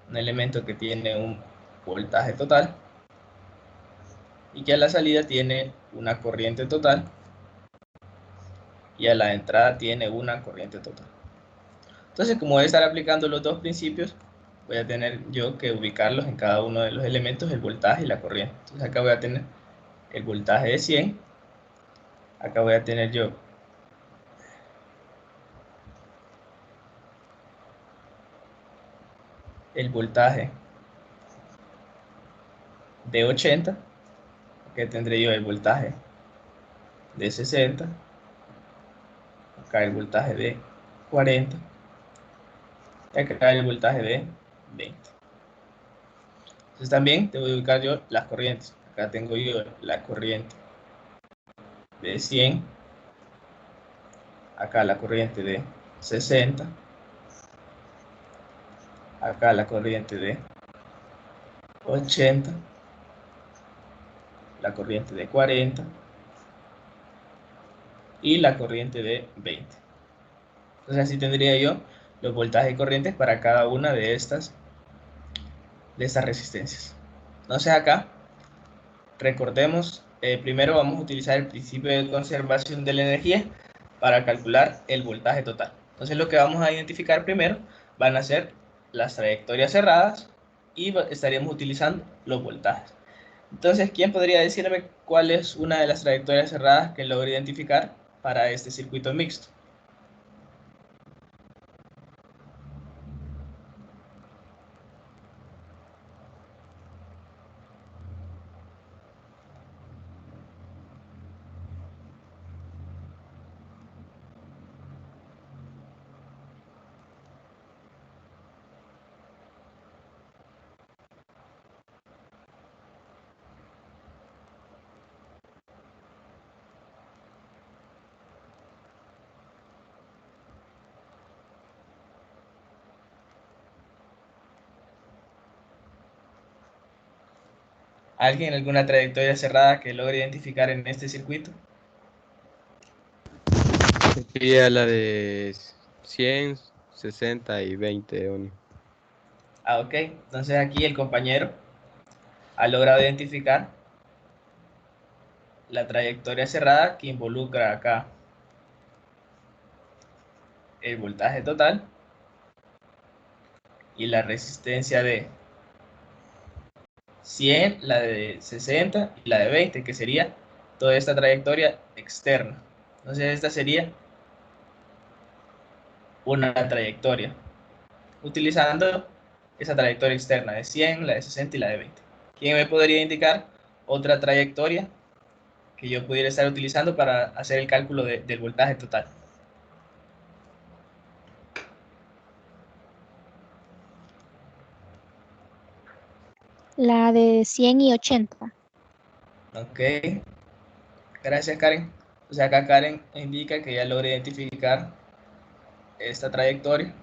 Un elemento que tiene un voltaje total y que a la salida tiene una corriente total y a la entrada tiene una corriente total. Entonces, como voy a estar aplicando los dos principios, voy a tener yo que ubicarlos en cada uno de los elementos, el voltaje y la corriente. Entonces acá voy a tener el voltaje de 100, acá voy a tener yo el voltaje de 80, que tendré yo el voltaje de 60, acá el voltaje de 40, y acá el voltaje de 20. Entonces también te voy a ubicar yo las corrientes. Acá tengo yo la corriente de 100, acá la corriente de 60, acá la corriente de 80, la corriente de 40 y la corriente de 20. Entonces así tendría yo los voltajes y corrientes para cada una de estas resistencias. Entonces acá, recordemos, primero vamos a utilizar el principio de conservación de la energía para calcular el voltaje total. Entonces lo que vamos a identificar primero van a ser las trayectorias cerradas y estaríamos utilizando los voltajes. Entonces, ¿quién podría decirme cuál es una de las trayectorias cerradas que logro identificar para este circuito mixto? ¿Alguien alguna trayectoria cerrada que logre identificar en este circuito? Sería la de 100, 60 y 20 ohms. Ah, ok. Entonces aquí el compañero ha logrado identificar la trayectoria cerrada que involucra acá el voltaje total y la resistencia de 100, la de 60 y la de 20, que sería toda esta trayectoria externa. Entonces esta sería una trayectoria utilizando esa trayectoria externa de 100, la de 60 y la de 20. ¿Quién me podría indicar otra trayectoria que yo pudiera estar utilizando para hacer el cálculo del voltaje total? La de 100 y 80. Ok, gracias Karen. O sea, acá Karen indica que ya logra identificar esta trayectoria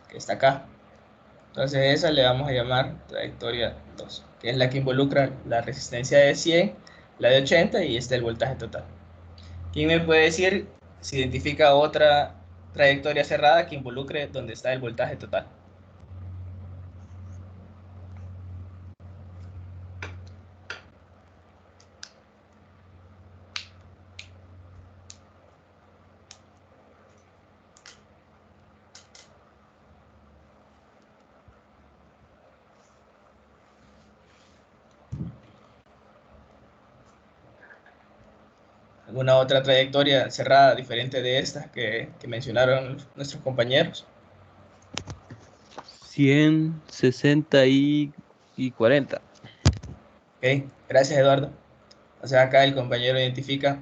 que está acá. Entonces esa le vamos a llamar trayectoria 2, que es la que involucra la resistencia de 100, la de 80 y el voltaje total. ¿Quién me puede decir si identifica otra trayectoria cerrada que involucre donde está el voltaje total? ¿Alguna otra trayectoria cerrada diferente de estas que mencionaron nuestros compañeros? 100, 60 y 40. Ok, gracias Eduardo. O sea, acá el compañero identifica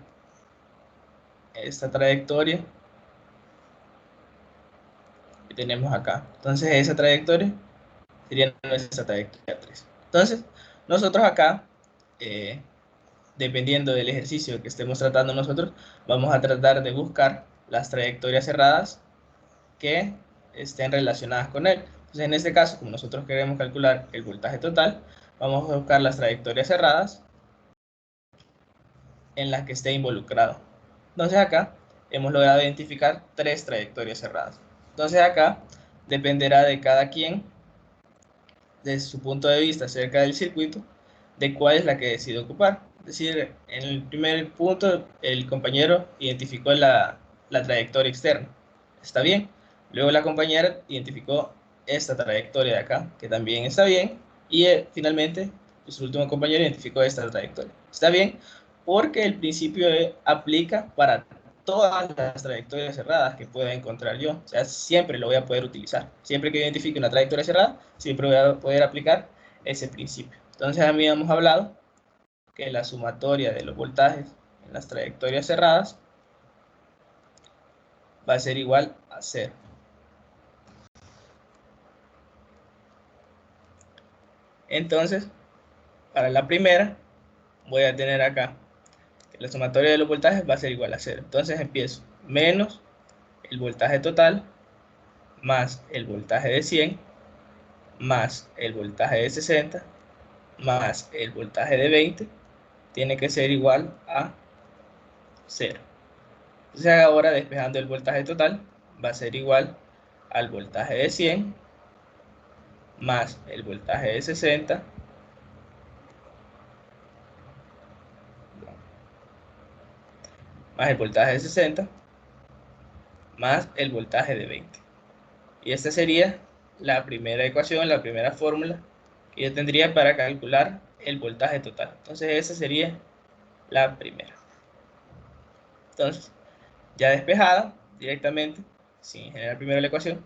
esta trayectoria que tenemos acá. Entonces esa trayectoria sería nuestra trayectoria 3. Entonces, nosotros acá, dependiendo del ejercicio que estemos tratando nosotros, vamos a tratar de buscar las trayectorias cerradas que estén relacionadas con él. Entonces, en este caso, como nosotros queremos calcular el voltaje total, vamos a buscar las trayectorias cerradas en las que esté involucrado. Entonces acá hemos logrado identificar 3 trayectorias cerradas. Entonces acá dependerá de cada quien, desde su punto de vista acerca del circuito, de cuál es la que decide ocupar. Es decir, en el primer punto el compañero identificó la trayectoria externa. Está bien. Luego la compañera identificó esta trayectoria de acá, que también está bien. Y finalmente, su último compañero identificó esta trayectoria. Está bien, porque el principio aplica para todas las trayectorias cerradas que pueda encontrar yo. O sea, siempre lo voy a poder utilizar. Siempre que identifique una trayectoria cerrada, siempre voy a poder aplicar ese principio. Entonces, a mí hemos hablado que la sumatoria de los voltajes en las trayectorias cerradas va a ser igual a 0. Entonces, para la primera, voy a tener acá que la sumatoria de los voltajes va a ser igual a 0. Entonces empiezo menos el voltaje total más el voltaje de 100 más el voltaje de 60 más el voltaje de 20 tiene que ser igual a 0. Entonces ahora, despejando el voltaje total, va a ser igual al voltaje de 100 más el voltaje de 60 más el voltaje de 60 más el voltaje de 20. Y esta sería la primera ecuación, la primera fórmula que yo tendría para calcular el voltaje total. Entonces esa sería la primera. Entonces, ya despejada directamente, sin generar primero la ecuación,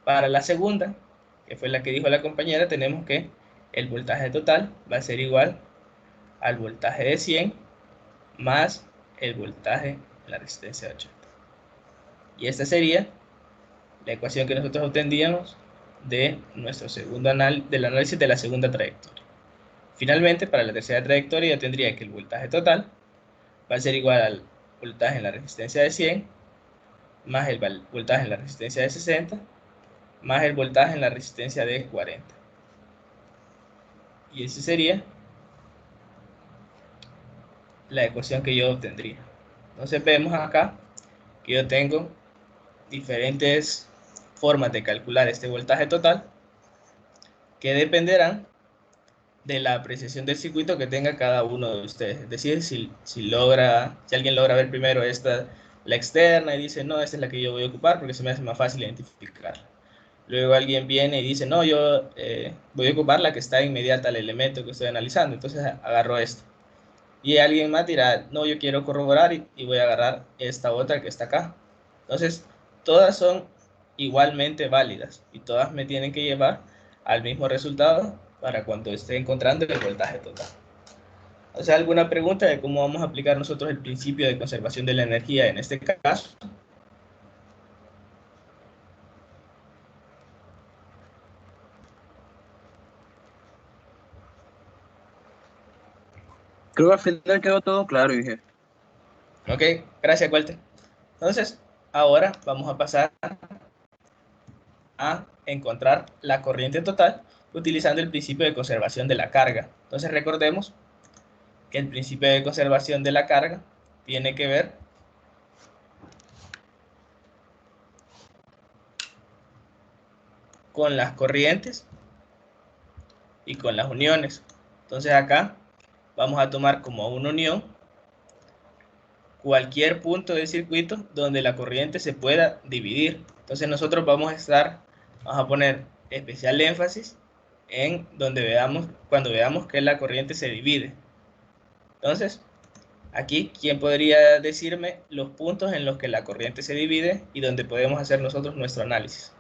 para la segunda, que fue la que dijo la compañera, tenemos que el voltaje total va a ser igual al voltaje de 100 más el voltaje de la resistencia de 80. Y esta sería la ecuación que nosotros obtendríamos de nuestro del análisis de la segunda trayectoria. Finalmente, para la tercera trayectoria, yo tendría que el voltaje total va a ser igual al voltaje en la resistencia de 100 más el voltaje en la resistencia de 60 más el voltaje en la resistencia de 40. Y esa sería la ecuación que yo obtendría. Entonces vemos acá que yo tengo diferentes formas de calcular este voltaje total que dependerán de la apreciación del circuito que tenga cada uno de ustedes. Es decir, si alguien logra ver primero la externa y dice, no, esta es la que yo voy a ocupar porque se me hace más fácil identificarla. Luego alguien viene y dice, no, yo voy a ocupar la que está inmediata al elemento que estoy analizando, entonces agarro esta. Y alguien más dirá, no, yo quiero corroborar y voy a agarrar esta otra que está acá. Entonces, todas son igualmente válidas y todas me tienen que llevar al mismo resultado para cuando esté encontrando el voltaje total. O sea, ¿alguna pregunta de cómo vamos a aplicar nosotros el principio de conservación de la energía en este caso? Creo que al final quedó todo claro, dije. Ok, gracias, Walter. Entonces, ahora vamos a pasar a encontrar la corriente total utilizando el principio de conservación de la carga. Entonces, recordemos que el principio de conservación de la carga tiene que ver con las corrientes y con las uniones. Entonces acá vamos a tomar como una unión cualquier punto del circuito donde la corriente se pueda dividir. Entonces nosotros vamos a poner especial énfasis en cuando veamos que la corriente se divide. Entonces, aquí, ¿quién podría decirme los puntos en los que la corriente se divide y donde podemos hacer nosotros nuestro análisis?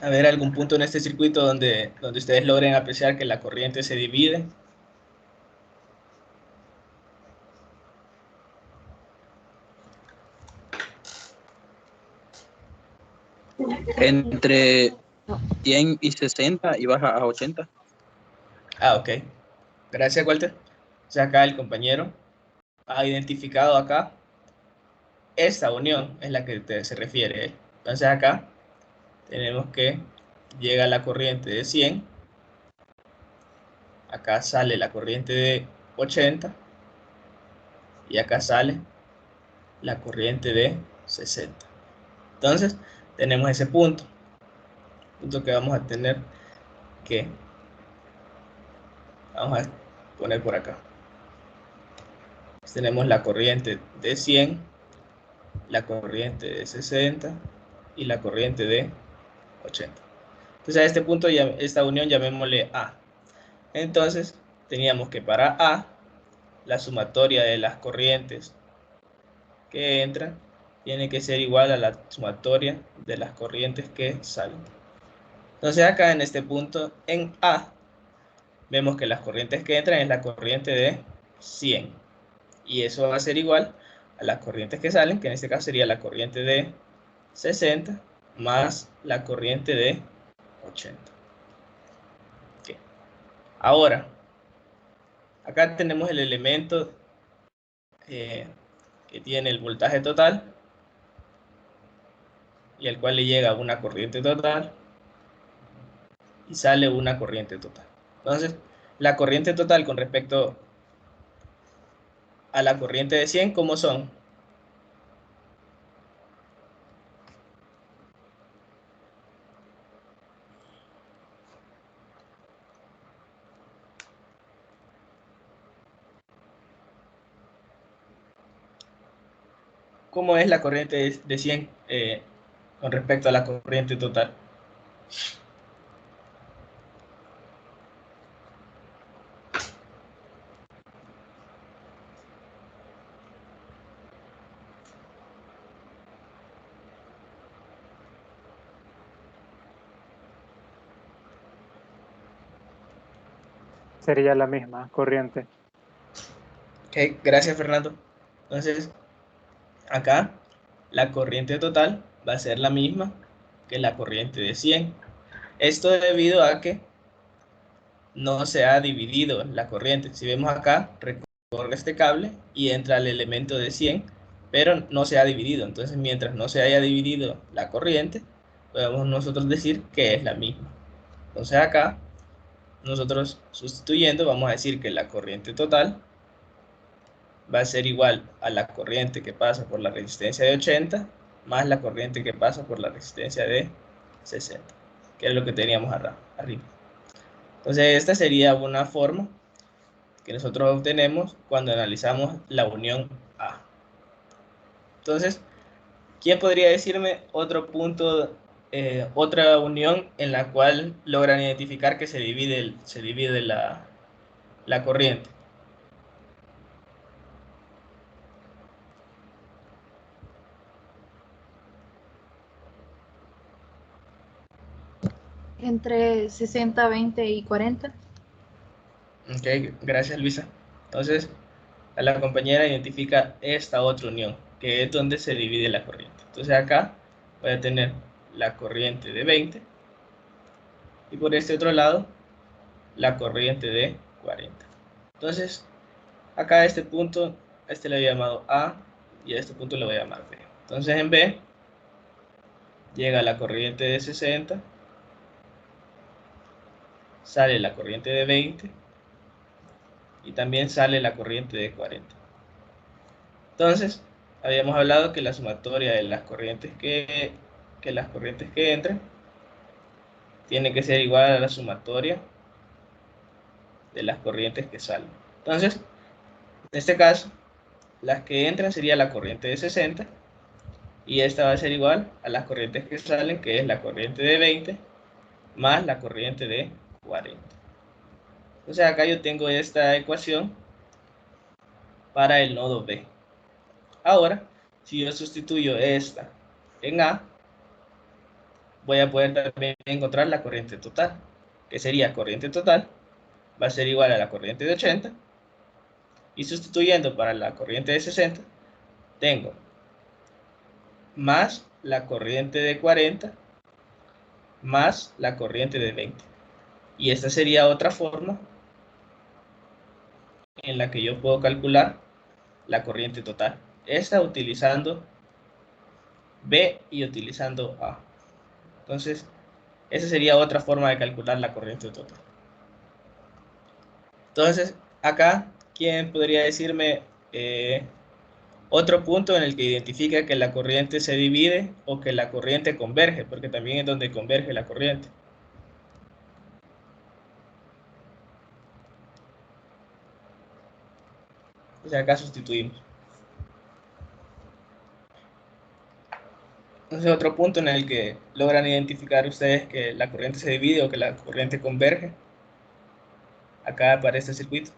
A ver, algún punto en este circuito donde ustedes logren apreciar que la corriente se divide. Entre 100 y 60 y baja a 80. Ah, ok. Gracias, Walter. O sea, acá el compañero ha identificado acá esta unión es la que se refiere él. Entonces acá tenemos que llega la corriente de 100, acá sale la corriente de 80 y acá sale la corriente de 60. Entonces tenemos ese punto que vamos a tener que vamos a poner por acá. Tenemos la corriente de 100, la corriente de 60 y la corriente de 80. Entonces a este punto, esta unión llamémosle A. Entonces teníamos que para A, la sumatoria de las corrientes que entran tiene que ser igual a la sumatoria de las corrientes que salen. Entonces acá en este punto, en A, vemos que las corrientes que entran es la corriente de 100. Y eso va a ser igual a las corrientes que salen, que en este caso sería la corriente de 60 más la corriente de 80. Okay. Ahora, acá tenemos el elemento que tiene el voltaje total y al cual le llega una corriente total y sale una corriente total. Entonces, la corriente total con respecto a la corriente de 100, ¿cómo son? ¿Cómo es la corriente de 100 con respecto a la corriente total? Sería la misma corriente. Ok, gracias Fernando. Entonces, acá la corriente total va a ser la misma que la corriente de 100. Esto debido a que no se ha dividido la corriente. Si vemos acá, recorre este cable y entra el elemento de 100, pero no se ha dividido. Entonces, mientras no se haya dividido la corriente, podemos nosotros decir que es la misma. Entonces acá, nosotros sustituyendo, vamos a decir que la corriente total va a ser igual a la corriente que pasa por la resistencia de 80 más la corriente que pasa por la resistencia de 60, que es lo que teníamos arriba. Entonces esta sería una forma que nosotros obtenemos cuando analizamos la unión A. Entonces, ¿quién podría decirme otro punto, otra unión en la cual logran identificar que se divide la corriente? Entre 60, 20 y 40. Ok, gracias Luisa. Entonces, a la compañera identifica esta otra unión, que es donde se divide la corriente. Entonces acá voy a tener la corriente de 20 y por este otro lado la corriente de 40. Entonces, acá a este punto, a este le voy a llamado A y a este punto le voy a llamar B. Entonces en B llega la corriente de 60, sale la corriente de 20 y también sale la corriente de 40. Entonces, habíamos hablado que la sumatoria de las corrientes que entran tiene que ser igual a la sumatoria de las corrientes que salen. Entonces, en este caso, las que entran sería la corriente de 60 y esta va a ser igual a las corrientes que salen, que es la corriente de 20 más la corriente de 40. Entonces acá yo tengo esta ecuación para el nodo B. Ahora, si yo sustituyo esta en A, voy a poder también encontrar la corriente total, que sería corriente total, va a ser igual a la corriente de 80, y sustituyendo para la corriente de 60, tengo más la corriente de 40 más la corriente de 20. Y esta sería otra forma en la que yo puedo calcular la corriente total. Esta utilizando B y utilizando A. Entonces, esa sería otra forma de calcular la corriente total. Entonces, acá, ¿quién podría decirme otro punto en el que identifica que la corriente se divide o que la corriente converge? Porque también es donde converge la corriente. Entonces, acá sustituimos. Entonces, otro punto en el que logran identificar ustedes que la corriente se divide o que la corriente converge, acá aparece este circuito.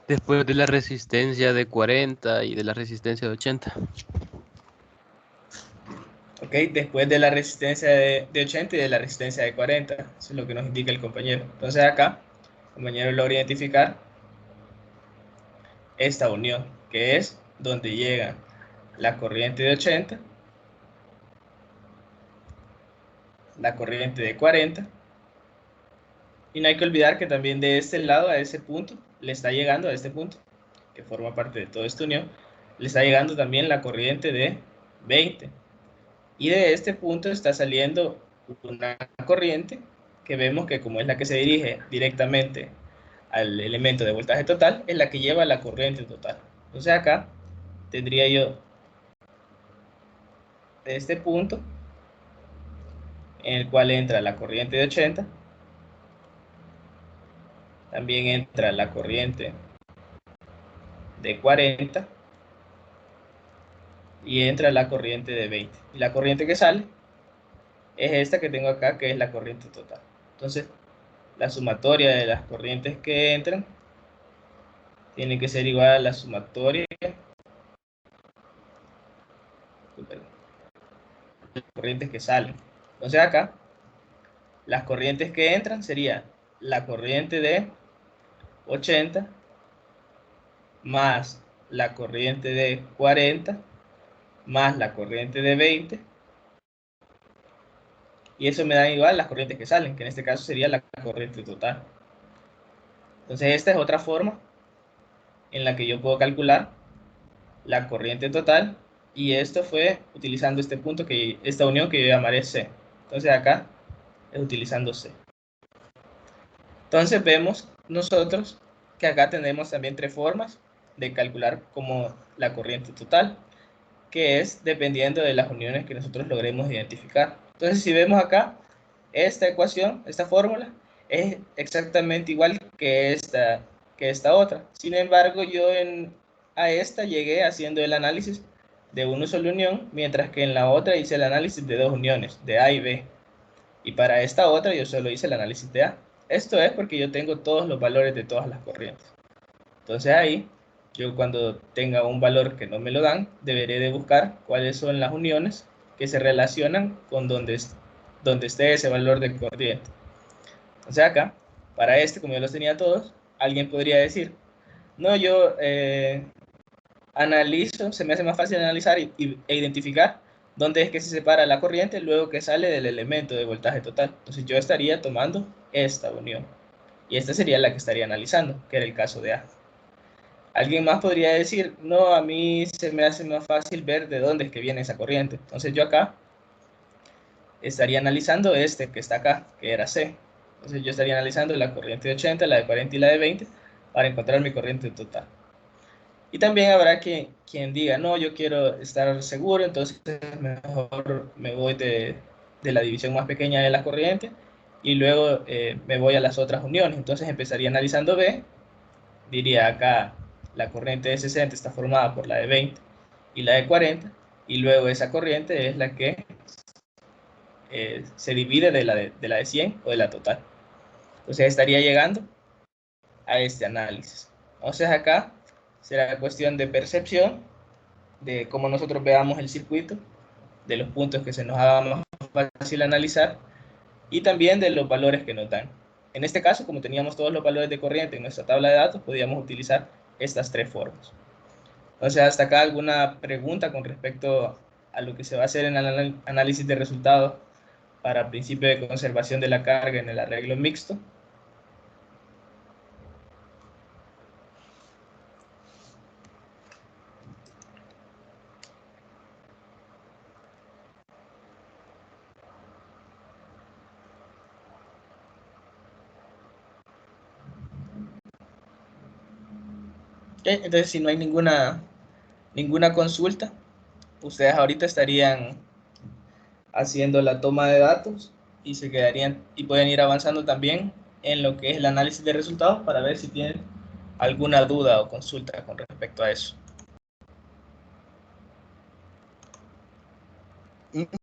Después de la resistencia de 40 y de la resistencia de 80. Ok, después de la resistencia de 80 y de la resistencia de 40. Eso es lo que nos indica el compañero. Entonces acá, el compañero logra identificar esta unión, que es donde llega la corriente de 80, la corriente de 40, y no hay que olvidar que también de este lado, a ese punto, le está llegando a este punto, que forma parte de toda esta unión, le está llegando también la corriente de 20. Y de este punto está saliendo una corriente que vemos que, como es la que se dirige directamente al elemento de voltaje total, es la que lleva la corriente total. Entonces acá tendría yo de este punto en el cual entra la corriente de 80, también entra la corriente de 40 y entra la corriente de 20. Y la corriente que sale es esta que tengo acá, que es la corriente total. Entonces, la sumatoria de las corrientes que entran tiene que ser igual a la sumatoria de las corrientes que salen. Entonces acá, las corrientes que entran sería la corriente de 80 más la corriente de 40 más la corriente de 20, y eso me da igual las corrientes que salen, que en este caso sería la corriente total. Entonces esta es otra forma en la que yo puedo calcular la corriente total, y esto fue utilizando este punto, esta unión que yo llamaré C. Entonces acá es utilizando C. Entonces vemos nosotros que acá tenemos también tres formas de calcular como la corriente total, que es dependiendo de las uniones que nosotros logremos identificar. Entonces, si vemos acá, esta ecuación, esta fórmula, es exactamente igual que esta otra. Sin embargo, a esta llegué haciendo el análisis de una sola unión, mientras que en la otra hice el análisis de dos uniones, de A y B. Y para esta otra yo solo hice el análisis de A. Esto es porque yo tengo todos los valores de todas las corrientes. Entonces ahí, yo cuando tenga un valor que no me lo dan, deberé de buscar cuáles son las uniones que se relacionan con donde esté ese valor de corriente. O sea, acá, para este, como yo los tenía todos, alguien podría decir, no, yo analizo, se me hace más fácil analizar e identificar dónde es que se separa la corriente luego que sale del elemento de voltaje total. Entonces yo estaría tomando esta unión, y esta sería la que estaría analizando, que era el caso de A. Alguien más podría decir, no, a mí se me hace más fácil ver de dónde es que viene esa corriente. Entonces yo acá estaría analizando este que está acá, que era C. Entonces yo estaría analizando la corriente de 80, la de 40 y la de 20 para encontrar mi corriente total. Y también habrá quien diga, no, yo quiero estar seguro, entonces mejor me voy de la división más pequeña de la corriente y luego me voy a las otras uniones. Entonces empezaría analizando B, diría acá la corriente de 60 está formada por la de 20 y la de 40, y luego esa corriente es la que se divide de la de 100 o de la total. Entonces estaría llegando a este análisis. Entonces acá será cuestión de percepción, de cómo nosotros veamos el circuito, de los puntos que se nos haga más fácil analizar y también de los valores que nos dan. En este caso, como teníamos todos los valores de corriente en nuestra tabla de datos, podíamos utilizar estas tres formas. Entonces, hasta acá alguna pregunta con respecto a lo que se va a hacer en el análisis de resultados para principio de conservación de la carga en el arreglo mixto. Entonces, si no hay ninguna consulta, ustedes ahorita estarían haciendo la toma de datos y se quedarían y pueden ir avanzando también en lo que es el análisis de resultados para ver si tienen alguna duda o consulta con respecto a eso.